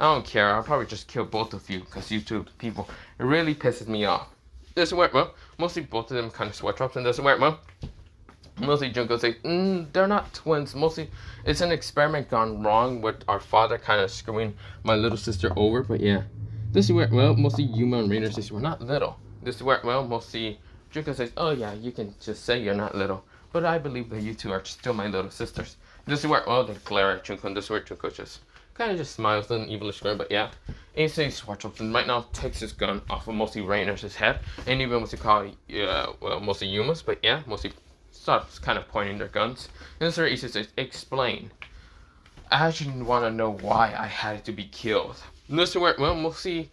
I don't care, I'll probably just kill both of you because you 2 people, it really pisses me off. This is where, well, mostly both of them kind of sweat drops, and this is where, well, mostly Junko says, they're not twins. Mostly, it's an experiment gone wrong with our father kind of screwing my little sister over. But yeah, This is where, well, mostly Yuma and Rainer says we're not little. This is where, well, mostly Junko says, oh yeah, you can just say you're not little, but I believe that you two are still my little sisters. This is where, well, they glare at Junko, and this is where Junko just kind of just smiles with an evilish grin, but yeah. Issei smarts and right now takes his gun off of mostly Rainer's head, and even mostly call well, mostly Yuma's, but yeah, mostly starts kind of pointing their guns. And this is where Issei says, explain. I actually want to know why I had to be killed. And this is where, well, mostly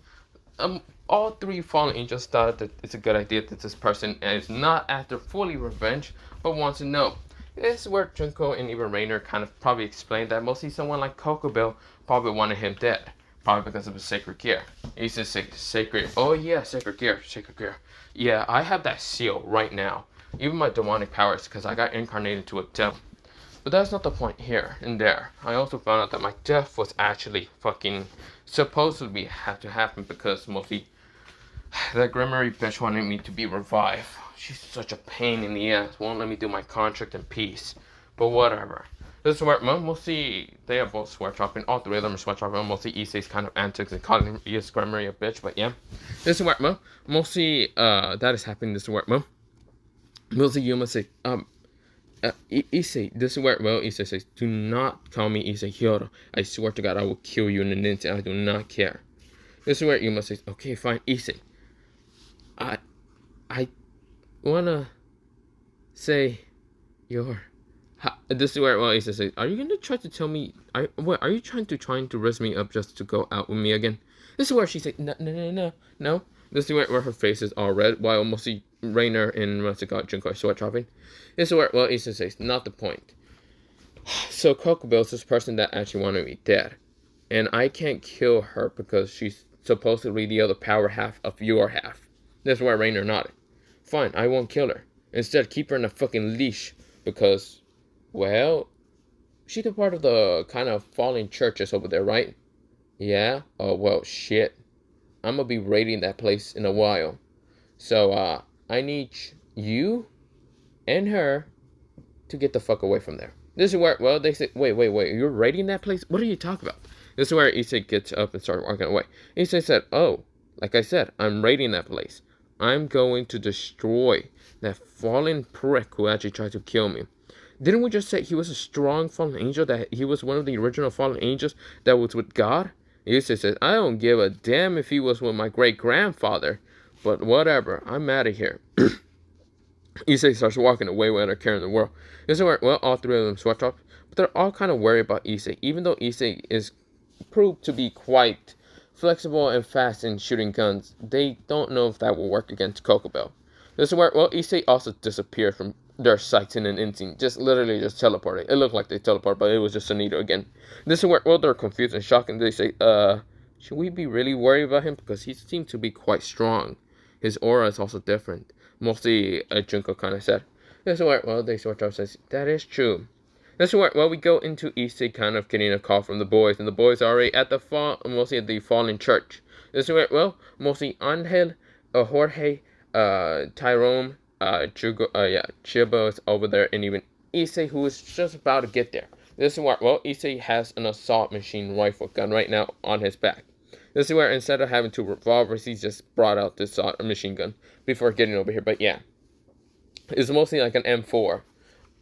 all three fallen angels thought that it's a good idea that this person is not after fully revenge, but wants to know. This is where Junko and even Rainer kind of probably explained that mostly someone like Kokobel probably wanted him dead. Probably because of his sacred gear. He says sacred, oh yeah, sacred gear. Yeah, I have that seal right now. Even my demonic powers, because I got incarnated into a devil. But that's not the point here and there. I also found out that my death was actually fucking supposedly had to happen because mostly that Grimmery bitch wanted me to be revived. She's such a pain in the ass. Won't let me do my contract in peace. But whatever. This is where mostly they are both swear chopping. All three of them are swear chopping. Mostly Issei's kind of antics and calling him Grimmery a bitch. But yeah. This is where mostly that is happening. This is where mostly Yuma says, Issei, this is where, well, Issei says, do not call me Issei Hyodo. I swear to God, I will kill you in an instant. I do not care. This is where Yuma says, okay, fine, Issei. I wanna say this is where, well, Issei says, are you gonna try to tell me, are you trying to raise me up just to go out with me again? This is where she said, no. This is where her face is all red, while mostly Rainer and Junko are sweat chopping. This is where, well, Issei says, not the point. So Kokobel is this person that actually wanted me dead. And I can't kill her because she's supposedly the other power half of your half. This is where Rainer nodded. Fine, I won't kill her. Instead, keep her in a fucking leash because, well, she's a part of the kind of fallen churches over there, right? Yeah? Oh, well, shit. I'm gonna be raiding that place in a while. So, I need you and her to get the fuck away from there. This is where, well, they say, wait, you're raiding that place? What are you talking about? This is where Issei gets up and starts walking away. Issei said, oh, like I said, I'm raiding that place. I'm going to destroy that fallen prick who actually tried to kill me. Didn't we just say he was a strong fallen angel, that he was one of the original fallen angels that was with God? Issei says, I don't give a damn if he was with my great-grandfather, but whatever, I'm out of here. Issei starts walking away with her care in the world. This is where, well, all three of them sweat up, but they're all kind of worried about Issei, even though Issei is proved to be quite flexible and fast in shooting guns. They don't know if that will work against Kokobel. This is where, well, Issei also disappeared from their sights in an instant, just literally just teleported. It looked like they teleported, but it was just a needle again. This is where, well, they're confused and shocked, and they say, should we be really worried about him? Because he seems to be quite strong. His aura is also different. Mostly, Junko kind of said. This is where, well, they sort of says, that is true. This is where, well, we go into Issei kind of getting a call from the boys, and the boys are already at mostly at the fallen church. This is where, well, mostly Angel, Jorge, Tyrone, Chibo is over there, and even Issei, who is just about to get there. This is where, well, Issei has an assault machine rifle gun right now on his back. This is where, instead of having two revolvers, he just brought out this machine gun before getting over here. But yeah, it's mostly like an M4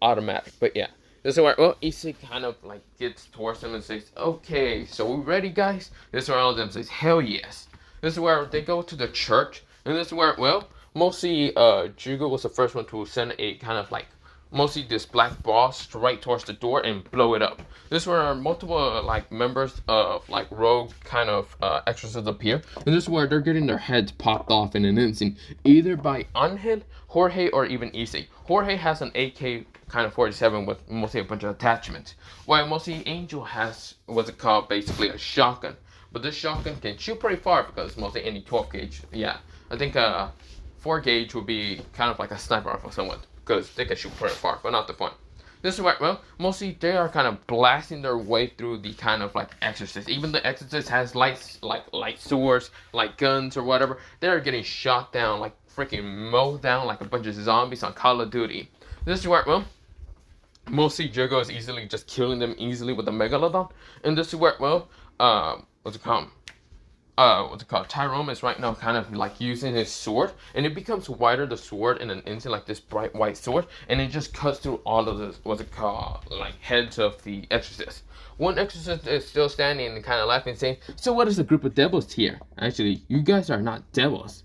automatic. But yeah, this is where, well, Issei kind of like gets towards him and says, okay, so we ready, guys? This is where all of them says, hell yes. This is where they go to the church, and this is where, well, mostly Jugo was the first one to send a kind of like mostly this black ball straight towards the door and blow it up. This is where multiple like members of like rogue kind of exorcists appear, and this is where they're getting their heads popped off in an instant, either by Angel, Jorge, or even Issei. Jorge has an AK kind of 47 with mostly a bunch of attachments, while mostly Angel has what's it called, basically a shotgun. But this shotgun can shoot pretty far because it's mostly any 12 gauge. Yeah, I think 4 gauge would be kind of like a sniper rifle somewhat, because they can shoot pretty far, but not the point. This is where, well, mostly they are kind of blasting their way through the kind of like exorcist. Even the exorcist has lights, like light swords, like guns or whatever. They are getting shot down, like freaking mowed down like a bunch of zombies on Call of Duty. This is where, well, mostly Jugo is easily just killing them easily with the Megalodon. And this is where, well, what's it called? what's it called? Tyrone is right now kind of like using his sword, and it becomes wider, the sword, in an instant, like this bright white sword, and it just cuts through all of the, what's it called, like heads of the exorcists. One exorcist is still standing and kind of laughing, saying, "So what is a group of devils here? Actually, you guys are not devils.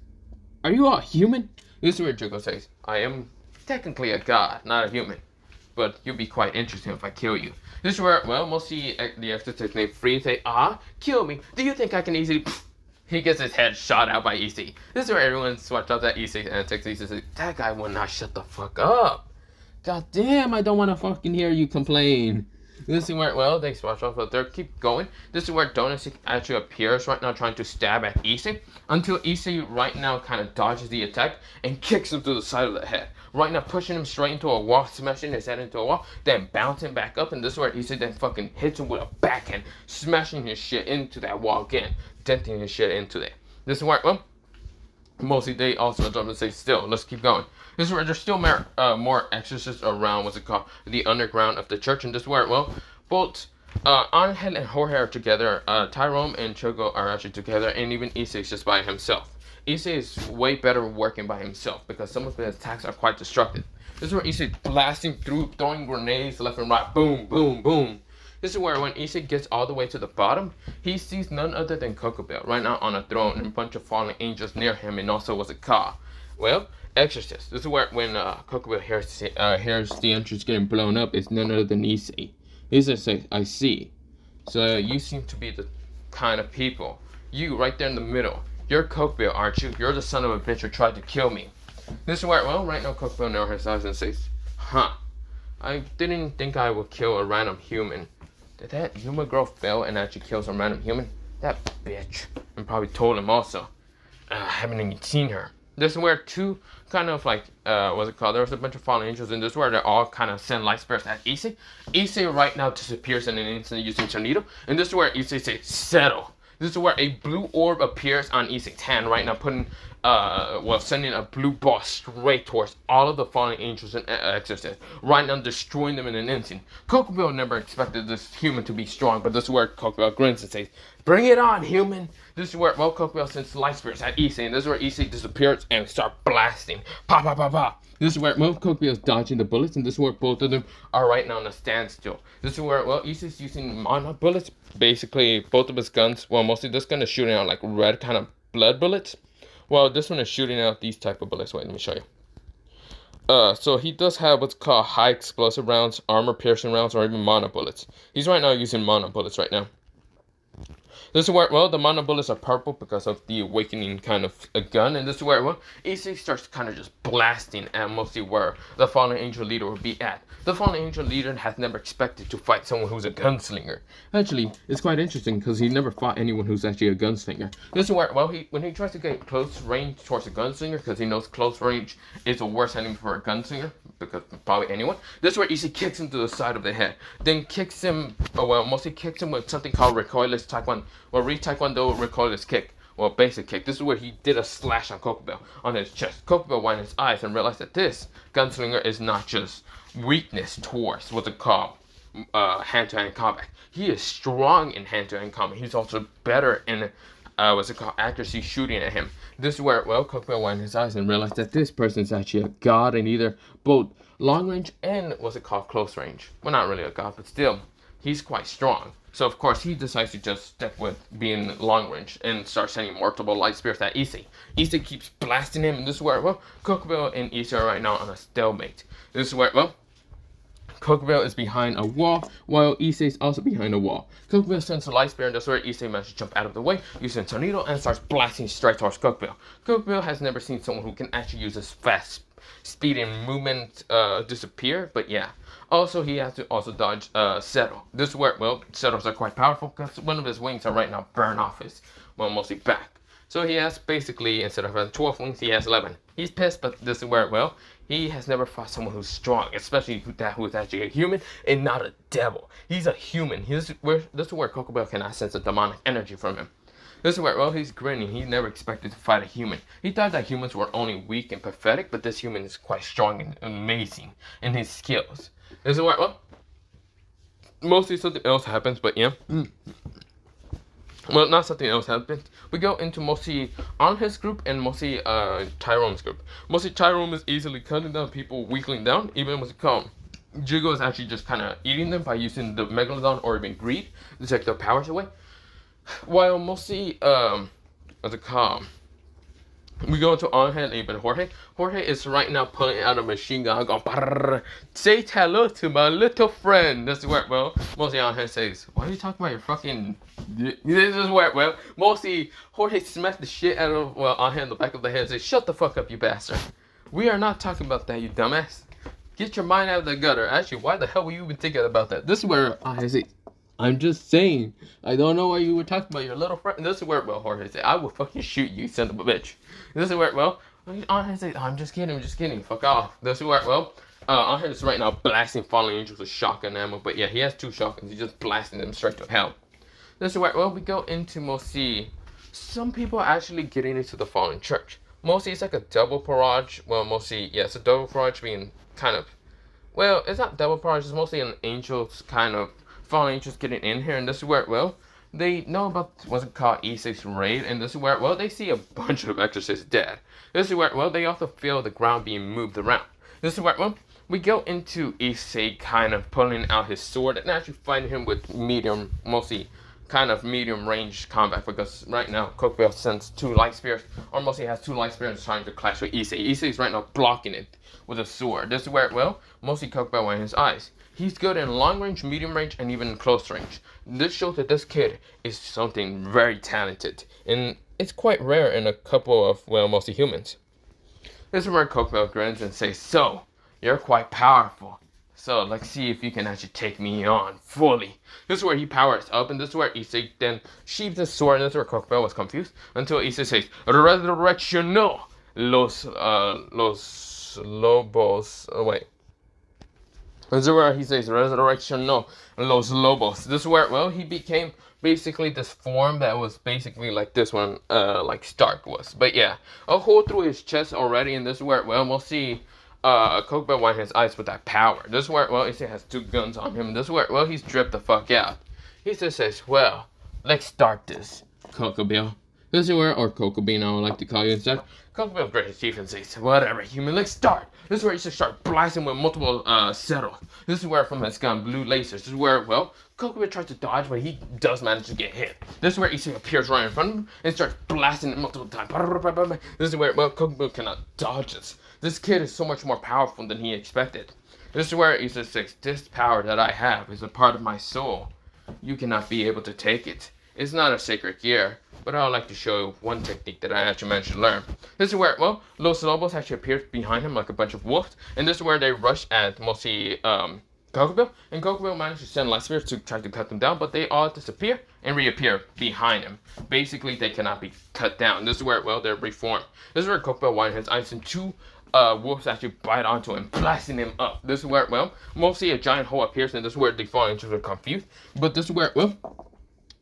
Are you all human?" This is where Draco says, "I am technically a god, not a human. But you'll be quite interesting if I kill you." This is where, well, mostly the exorcist named Free say, "Ah, kill me. Do you think I can easily..." He gets his head shot out by Issei. This is where everyone swept up that Issei and takes Issei and says, "That guy will not shut the fuck up. God damn, I don't want to fucking hear you complain." This is where, well, they swatch off, but they keep going. This is where Donut actually appears right now, trying to stab at Issei, until Issei right now kind of dodges the attack and kicks him to the side of the head. Right now, pushing him straight into a wall, smashing his head into a wall, then bouncing back up, and this is where Issei then fucking hits him with a backhand, smashing his shit into that wall again, denting his shit into there. This is where, well, mostly they also jump and say, "Still, let's keep going." This is where there's still more exorcists around, what's it called, the underground of the church, and this is where, well, both Angel and Jorge are together, Tyrone and Chogo are actually together, and even Issei is just by himself. Issei is way better working by himself because some of his attacks are quite destructive. This is where Issei blasting through, throwing grenades left and right, boom, boom, boom. This is where when Issei gets all the way to the bottom, he sees none other than Kokobel right now on a throne and a bunch of fallen angels near him, and also was a car. Well, exorcist. This is where when Kokobel hears the entrance getting blown up, it's none other than Issei. Issei says, "I see. So you seem to be the kind of people. You right there in the middle. You're Kokobel, aren't you? You're the son of a bitch who tried to kill me." This is where, well, right now Kokobel narrows his eyes and says, "Huh. I didn't think I would kill a random human. Did that human girl fail and actually kill some random human? That bitch." And probably told him also. I haven't even seen her. This is where two kind of like, what's it called? There was a bunch of fallen angels, and this is where they all kind of send light spirits at Issei. Issei right now disappears in an instant using tornado, and this is where Issei says, "Settle." This is where a blue orb appears on Issei's hand right now, putting, sending a blue ball straight towards all of the fallen angels and exorcists, right now destroying them in an instant. Kokobel never expected this human to be strong, but this is where Kokobel grins and says, "Bring it on, human." This is where, well, Kokobel sends light spirits at Issei, and this is where Issei disappears and start blasting. Pa pa pa pa. This is where, well, Kokobel is dodging the bullets, and this is where both of them are right now on a standstill. This is where, well, Issei's using mana bullets. Basically, both of his guns, well, mostly this gun is shooting out like red kind of blood bullets. Well, this one is shooting out these type of bullets. Wait, let me show you. So he does have what's called high explosive rounds, armor piercing rounds, or even mana bullets. He's right now using mana bullets right now. This is where, well, the mana bullets are purple because of the awakening kind of a gun, and this is where, well, Issei starts kind of just blasting at mostly where the fallen angel leader will be at. The fallen angel leader has never expected to fight someone who's a gunslinger. Actually, it's quite interesting because he never fought anyone who's actually a gunslinger. This is where, well, when he tries to get close range towards a gunslinger, because he knows close range is the worst enemy for a gunslinger, because probably anyone. This is where Issei kicks him to the side of the head, then kicks him, well, mostly kicks him with something called recoilless taekwondo. Well, re-taekwondo recoilless kick. Well, basic kick. This is where he did a slash on Kokobel on his chest. Kokobel widened his eyes and realized that this gunslinger is not just weakness towards what's it called hand-to-hand combat. He is strong in hand-to-hand combat. He's also better in what's it called accuracy shooting at him. This is where, well, Kokobel widened his eyes and realized that this person is actually a god in either both long range and what's it called close range. Well, not really a god, but still, he's quite strong. So, of course, he decides to just stick with being long range and start sending multiple light spirits at Issei. Issei keeps blasting him, and this is where, well, Kokobel and Issei are right now on a stalemate. This is where, well, Kokobel is behind a wall, while Issei is also behind a wall. Kokobel sends a light spirit, and that's where Issei manages to jump out of the way, using a tornado, and starts blasting straight towards Kokobel. Kokobel has never seen someone who can actually use his fast speed and movement disappear, but yeah. Also, he has to also dodge Settle. This is where, well, Settles are quite powerful because one of his wings are right now burned off his, well, mostly back. So he has basically, instead of having 12 wings, he has 11. He's pissed, but this is where, well, he has never fought someone who's strong, especially who is actually a human and not a devil. He's a human. This is where Kokobel cannot sense a demonic energy from him. This is where, well, he's grinning. He never expected to fight a human. He thought that humans were only weak and pathetic, but this human is quite strong and amazing in his skills. This is where, well, mostly something else happens, but yeah. Well, not something else happened. We go into mostly on his group and mostly Tyrone's group. Mostly Tyrone is easily cutting down people, weakling down, even with calm. Jigo is actually just kind of eating them by using the Megalodon or even Greed to take their powers away. While mostly, what's it called? We go into Angel and even Jorge. Jorge is right now pulling out a machine gun, going, brrr, say hello to my little friend. This is where, well, mostly Angel says, why are you talking about your fucking... This is where, well, mostly Jorge smacked the shit out of, well, Angel in the back of the head and says, shut the fuck up, you bastard. We are not talking about that, you dumbass. Get your mind out of the gutter. Actually, why the hell were you even thinking about that? This is where Angel says, I'm just saying. I don't know why you were talking about your little friend. This is where, well, Jorge said, I will fucking shoot you, son of a bitch. This is where, well, Angel said, I'm just kidding, fuck off. This is where, well, Angel is right now blasting Fallen Angels with shotgun ammo, but yeah, he has 2 shotguns. He's just blasting them straight to hell. This is where, well, we go into mostly some people actually getting into the Fallen Church. Mostly it's like a double barrage. Well, mostly, yeah, it's a double barrage being kind of, well, it's not double barrage, it's mostly an angels kind of, Fallen Angels getting in here, and this is where, well, they know about what's it called, Issei's raid, and this is where, well, they see a bunch of exorcists dead. This is where, well, they also feel the ground being moved around. This is where, well, we go into Issei kind of pulling out his sword and actually fighting him with medium, mostly kind of medium range combat, because right now Kokobel sends 2 light spears, or mostly has 2 light spears trying to clash with Issei. Issei's right now blocking it with a sword. This is where, well, mostly Kokobel in his eyes. He's good in long range, medium range, and even close range. This shows that this kid is something very talented, and it's quite rare in a couple of, well, mostly humans. This is where Kokobel grins and says, so, you're quite powerful. So, let's see if you can actually take me on fully. This is where he powers up, and this is where Issei then sheathes his sword, and this is where Kokobel was confused, until Issei says, Resurrectional los lobos, wait. This is where he says, Resurrection, no, Los Lobos. This is where, well, he became basically this form that was basically like this one, like Stark was. But yeah, a hole through his chest already, and this is where, well, we'll see Kokobel widen his eyes with that power. This is where, well, he has 2 guns on him. This is where, well, he's dripped the fuck out. He just says, well, let's start this, Kokobel. This is where, or Kokobel, I would like to call you instead. Kokobel grits his teeth and says, whatever, human, let's start. This is where he should start blasting with multiple settles. This is where from his gun, blue lasers. This is where, well, Kokobel tries to dodge, but he does manage to get hit. This is where Issei appears right in front of him and starts blasting it multiple times. This is where, well, Kokobel cannot dodge this. This kid is so much more powerful than he expected. This is where Issei says, this power that I have is a part of my soul. You cannot be able to take it. It's not a sacred gear, but I would like to show you one technique that I actually managed to learn. This is where, well, Los Lobos actually appears behind him like a bunch of wolves, and this is where they rush at mostly Kokobel, and Kokobel managed to send light spears to try to cut them down, but they all disappear and reappear behind him. Basically, they cannot be cut down. This is where, well, they're reformed. This is where Kokobel widens his eyes and 2 wolves actually bite onto him, blasting him up. This is where, well, mostly a giant hole appears, and this is where the Fallen Angels are confused, but this is where, well,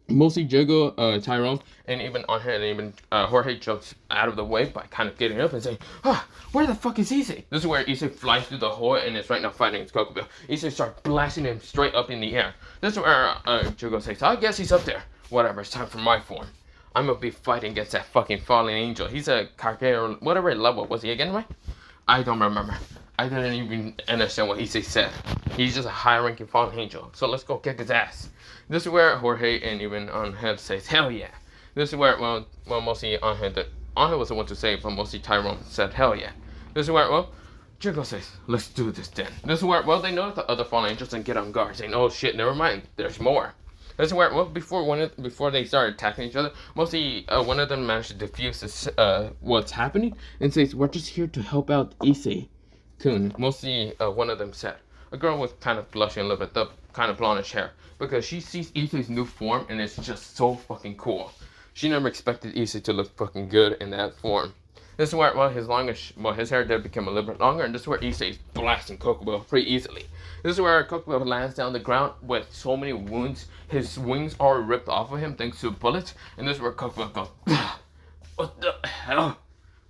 mostly Jigo, Tyrone, and even Angel and even Jorge jumps out of the way by kind of getting up and saying, where the fuck is Issei? This is where Issei flies through the hole and is right now fighting against Kokobel. Issei starts blasting him straight up in the air. This is where Jigo says, I guess he's up there. Whatever, it's time for my form. I'm gonna be fighting against that fucking fallen angel. He's a Kage, whatever level was he again, right? I don't remember. I didn't even understand what Issei said. He's just a high-ranking fallen angel. So let's go kick his ass. This is where Jorge and even Angel says, hell yeah. This is where, well mostly Angel was the one to say, but mostly Tyrone said, hell yeah. This is where, well, Jigo says, let's do this then. This is where, well, they notice the other fallen angels and get on guard, saying, oh shit, never mind, there's more. This is where, well, before they started attacking each other, mostly one of them managed to defuse this, what's happening, and says, we're just here to help out Issei-kun. Mostly one of them said, a girl with kind of blushing a little bit, the kind of blondish hair, because she sees Issei's new form and it's just so fucking cool. She never expected Issei to look fucking good in that form. This is where, well, his hair did become a little bit longer, and this is where Issei's blasting Kokobel pretty easily. This is where Kokobel lands down the ground with so many wounds. His wings are ripped off of him thanks to bullets, and this is where Kokobel goes, what the hell?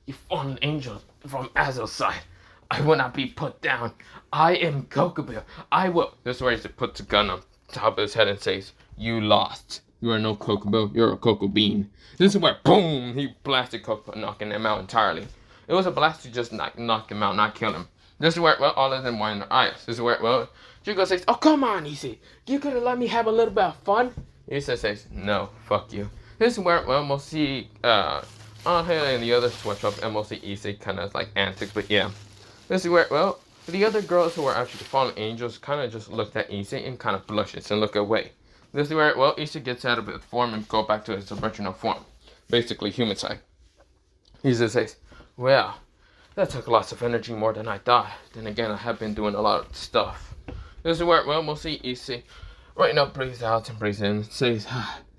You fallen angel from Azul's side. I will not be put down. I am Kokobel. I will. This is where he puts a gun on top of his head and says, you lost. You are no Kokobel, you're a cocoa bean. This is where, boom, he blasted Kokobel, knocking him out entirely. It was a blast to just knock him out, not kill him. This is where, well, all of them were in their eyes. This is where, well, Jugo says, oh, come on, Issei. You could have let me have a little bit of fun. Issei says, no, fuck you. This is where, well, we'll see, Angel and the others switch up, and we'll see Issei kind of like antics, but yeah. This is where, well, the other girls who were actually fallen angels kind of just looked at Issei and kind of blushes and look away. This is where, well, Issei gets out of his form and go back to his original form. Basically, human side. Issei says, well, that took lots of energy more than I thought. Then again, I have been doing a lot of stuff. This is where, well, we'll see Issei right now breathes out and breathes in and says,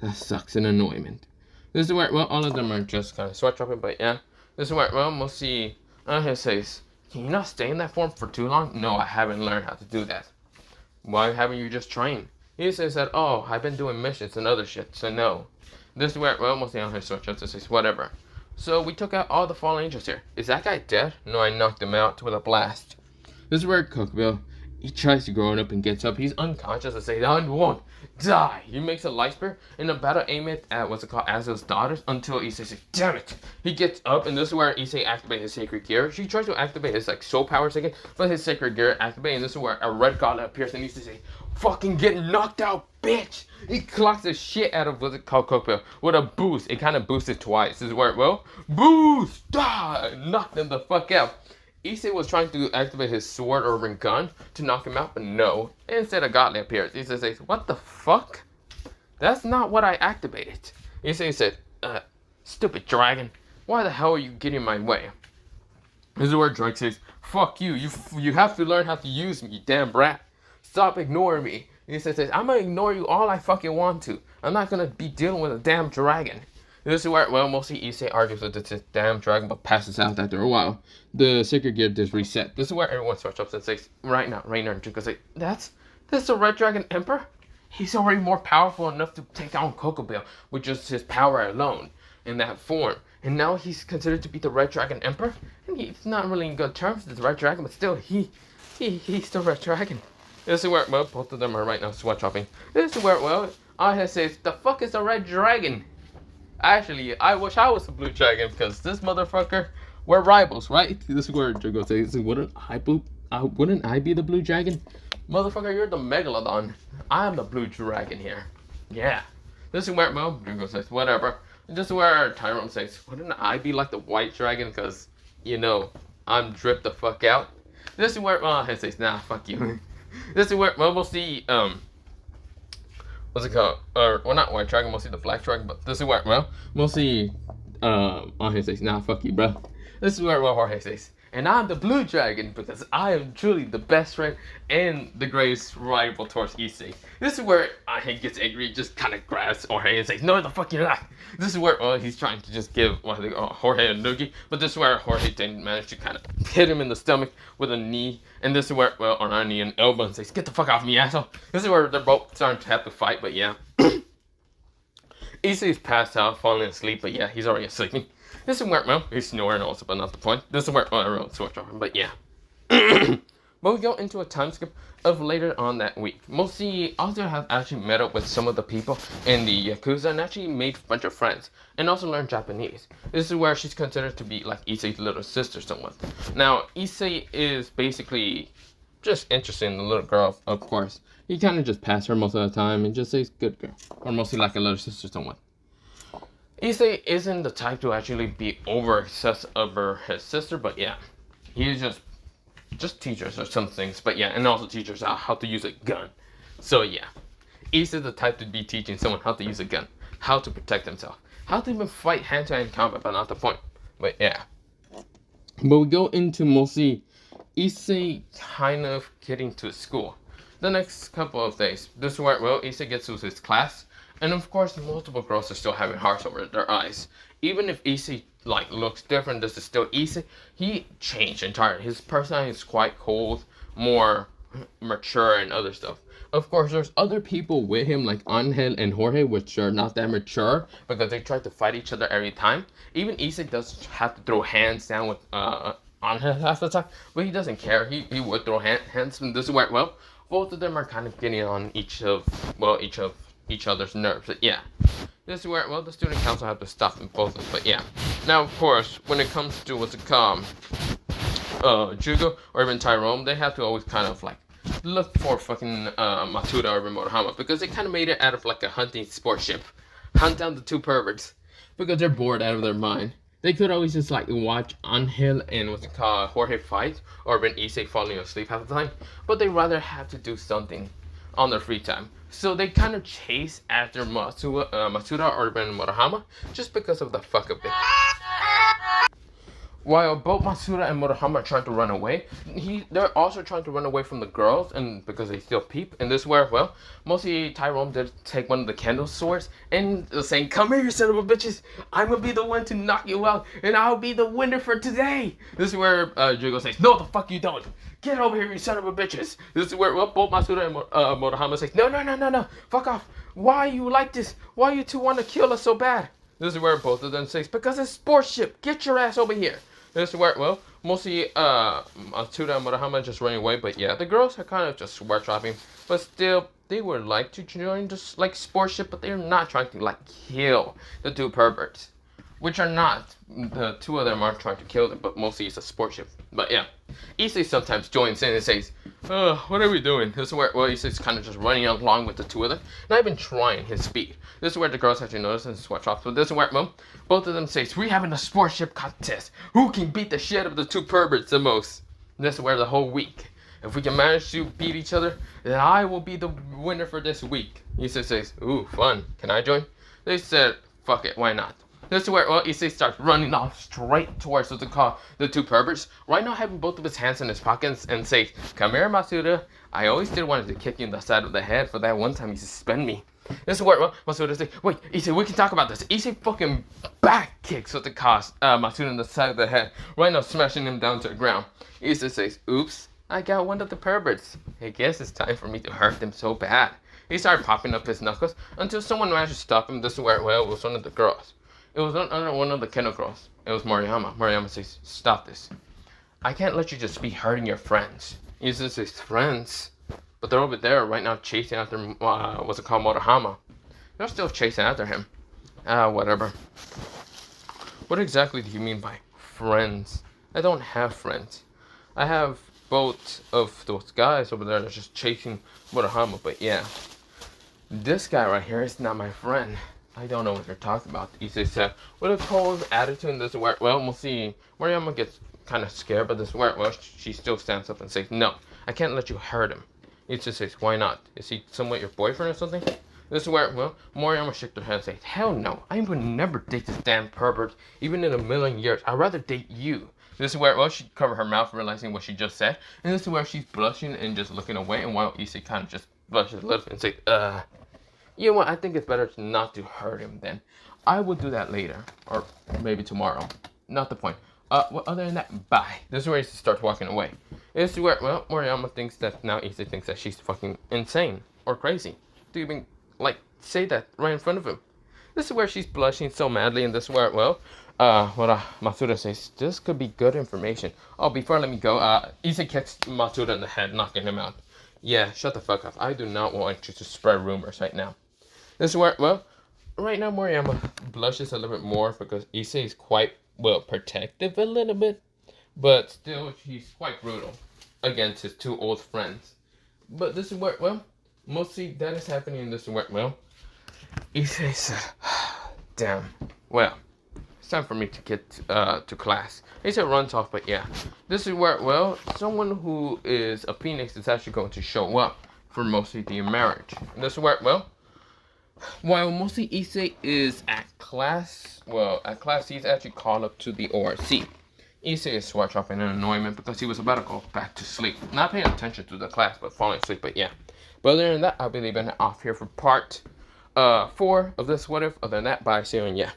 that sucks in annoyment. This is where, well, all of them are just kind of sweat dropping, but yeah. This is where, well, we'll see Angel says, can you not stay in that form for too long? No, I haven't learned how to do that. Why haven't you just trained? He says that, oh, I've been doing missions and other shit, so no. This is where, well, we'll see Angel switch up to say, whatever. So we took out all the fallen angels here. Is that guy dead? No, I knocked him out with a blast. This is where Kokobel, he tries to grow up and gets up. He's unconscious and says, I won't die. He makes a light spear in a battle aim it at what's it called, Azul's daughters until Issei says, damn it. He gets up and this is where Issei activates his sacred gear. She tries to activate his like soul power second, but his sacred gear activates and this is where a red gauntlet appears and Issei says, fucking get knocked out, bitch. He clocks the shit out of what's it called, Kokobel with a boost. It kind of boosted twice. This is where, well, boost, knocked him the fuck out. Issei was trying to activate his sword or gun to knock him out, but no. Instead, a gauntlet appears. Issei says, what the fuck? That's not what I activated. Issei said, stupid dragon. Why the hell are you getting in my way? This is where Drake says, fuck you. You have to learn how to use me, you damn brat. Stop ignoring me. Issei says, I'm gonna ignore you all I fucking want to. I'm not gonna be dealing with a damn dragon. This is where, well, mostly Issei argues with this damn dragon, but passes out after a while. The sacred gear does reset. This is where everyone switches up and says, right now, Rainer and Juko say, that's the Red Dragon Emperor? He's already more powerful enough to take down Kokobel with just his power alone in that form. And now he's considered to be the Red Dragon Emperor? And he's not really in good terms with the Red Dragon, but still, he's the Red Dragon. This is where, well, both of them are right now sweat dropping. This is where, well, Angel says, the fuck is the Red Dragon? Actually, I wish I was the Blue Dragon because this motherfucker, we're rivals, right? This is where Jugo says, wouldn't I be the Blue Dragon? Motherfucker, you're the Megalodon. I'm the Blue Dragon here. Yeah. This is where, well, Jugo says, whatever. This is where Tyrone says, wouldn't I be like the White Dragon because, you know, I'm dripped the fuck out? This is where, well, he says, nah, fuck you. This is where, well, we'll see, what's it called? Or, well, not White Dragon, we'll see the Black Dragon, but this is where, well, we'll see, Jorge says, nah, fuck you, bro. This is where, well, Jorge says, and I'm the Blue Dragon because I am truly the best friend and the greatest rival towards Issei. This is where he gets angry, just kind of grabs Jorge and says, no, the fuck you're not. This is where, well, he's trying to just give Jorge a noogie, but this is where Jorge didn't manage to kind of hit him in the stomach with a knee. And this is where, well, on a knee and elbow and says, get the fuck off me, asshole. This is where they're both starting to have to fight, but yeah. Issei's passed out, falling asleep, but yeah, he's already sleeping. This is where, well, he's snoring also, but not the point. This is where, well, everyone's switch off him, but yeah. But we go into a time skip of later on that week. Mostly, Arthur has actually met up with some of the people in the Yakuza and actually made a bunch of friends. And also learned Japanese. This is where she's considered to be like Issei's little sister somewhat. Now, Issei is basically just interested in the little girl, of course. He kind of just passes her most of the time and just says, good girl. Or mostly like a little sister somewhat. Issei isn't the type to actually be obsessed over his sister, but yeah. He's just teaches her some things, but yeah, and also teaches her how to use a gun. So yeah, Issei is the type to be teaching someone how to use a gun, how to protect himself, how to even fight hand-to-hand combat, but not the point. But yeah. But we go into mostly Issei kind of getting to school. The next couple of days, this is where, well, Issei gets to his class, and of course, multiple girls are still having hearts over their eyes. Even if Issei like looks different, this is still Issei. He changed entirely. His personality is quite cold, more mature, and other stuff. Of course, there's other people with him like Angel and Jorge, which are not that mature because they try to fight each other every time. Even Issei does have to throw hands down with Angel half the time, but he doesn't care. He would throw hands, and this is where, well, both of them are kind of getting on each of each other's nerves. But yeah, this is where, well, the student council have to stop them both. But yeah, now of course, when it comes to what's it called, Jugo or even Tyrone, they have to always kind of like look for fucking Matuda or even Motohama, because they kind of made it out of like a hunting sport ship. Hunt down the two perverts because they're bored out of their mind. They could always just like watch Angel and what's it called, Jorge fight, or even Issei falling asleep half the time, but they rather have to do something on their free time. So they kind of chase after Matsuda or even Motohama just because of the fuck of it. While both Matsuda and Motohama are trying to run away, they're also trying to run away from the girls, and because they still peep. And this is where, well, mostly Tyrone did take one of the candle swords and saying, "Come here, you son of a bitches! I'm gonna be the one to knock you out, and I'll be the winner for today." This is where Jugo says, "No, the fuck you don't! Get over here, you son of a bitches!" This is where, well, both Matsuda and Motohama say, No, fuck off! Why you like this? Why you two want to kill us so bad?" This is where both of them say, "Because it's sports ship. Get your ass over here." This is where, well, mostly Matsuda and Motohama just running away, but yeah, the girls are kind of just swear trapping, but still, they would like to join just like sports ship, but they're not trying to like kill the two perverts, which are not. The two of them aren't trying to kill them, but mostly it's a sports ship. But yeah, Issei sometimes joins in and says, what are we doing?" This is where, well, Issei's kind of just running along with the two of them, not even trying his speed. This is where the girls actually notice and sweat drops. But this is where, well, both of them say, "We're having a sports ship contest. Who can beat the shit out of the two perverts the most?" This is where the whole week, if we can manage to beat each other, then I will be the winner for this week. Issei says, "Ooh, fun. Can I join?" They said, "Fuck it, why not?" This is where, well, Issei starts running off straight towards what they call the two perverts, right now having both of his hands in his pockets, and says, "Come here, Matsuda. I always did wanted to kick you in the side of the head for that one time you suspend me." This is where, well, Matsuda says, "Wait, Issei, we can talk about this." Issei fucking back kicks what they call Matsuda in the side of the head, right now smashing him down to the ground. Issei says, "Oops, I got one of the perverts. I guess it's time for me to hurt them so bad." He started popping up his knuckles until someone managed to stop him. This is where, well, it was one of the girls. It was one of the Kendo girls. It was Moriyama. Moriyama says, "Stop this. I can't let you just be hurting your friends." Issei says, "Friends? But they're over there right now chasing after, what's it called, Motohama. They're still chasing after him." Whatever. "What exactly do you mean by friends? I don't have friends. I have both of those guys over there that's just chasing Motohama, but yeah. This guy right here is not my friend. I don't know what you're talking about," Issei said, with a cold attitude. And this is where, well, we'll see. Moriyama gets kind of scared, but this is where, well, she still stands up and says, "No, I can't let you hurt him." Issei says, "Why not? Is he somewhat your boyfriend or something?" This is where, well, Moriyama shook her head and said, "Hell no, I would never date this damn pervert, even in a million years. I'd rather date you." This is where, well, she covered her mouth, realizing what she just said, and this is where she's blushing and just looking away, and while Issei kind of just blushes a little and says, "You know what, I think it's better not to hurt him then. I will do that later, or maybe tomorrow. Not the point. Well, other than that, bye." This is where Issei starts walking away. This is where, well, Moriyama thinks that now Issei thinks that she's fucking insane or crazy to even, like, say that right in front of him. This is where she's blushing so madly, and this is where, well, Matsuda says, "This could be good information." Oh, before I let me go, Issei kicks Matsuda in the head, knocking him out. "Yeah, shut the fuck up. I do not want you to spread rumors right now." This is where, well, right now Moriyama blushes a little bit more because Issei is quite, well, protective a little bit, but still he's quite brutal against his two old friends. But this is where, well, mostly that is happening in this is where, well, Issei said, "Damn, well, it's time for me to get to class." Issei runs off, but yeah, this is where, well, someone who is a phoenix is actually going to show up for mostly the marriage. And this is where, well, while mostly Issei is at class, he's actually called up to the ORC. Issei is sweat dropping in annoyment because he was about to go back to sleep. Not paying attention to the class, but falling asleep, but yeah. But other than that, I'll be leaving it off here for part 4 of this What If. Other than that, bye, see you, and yeah.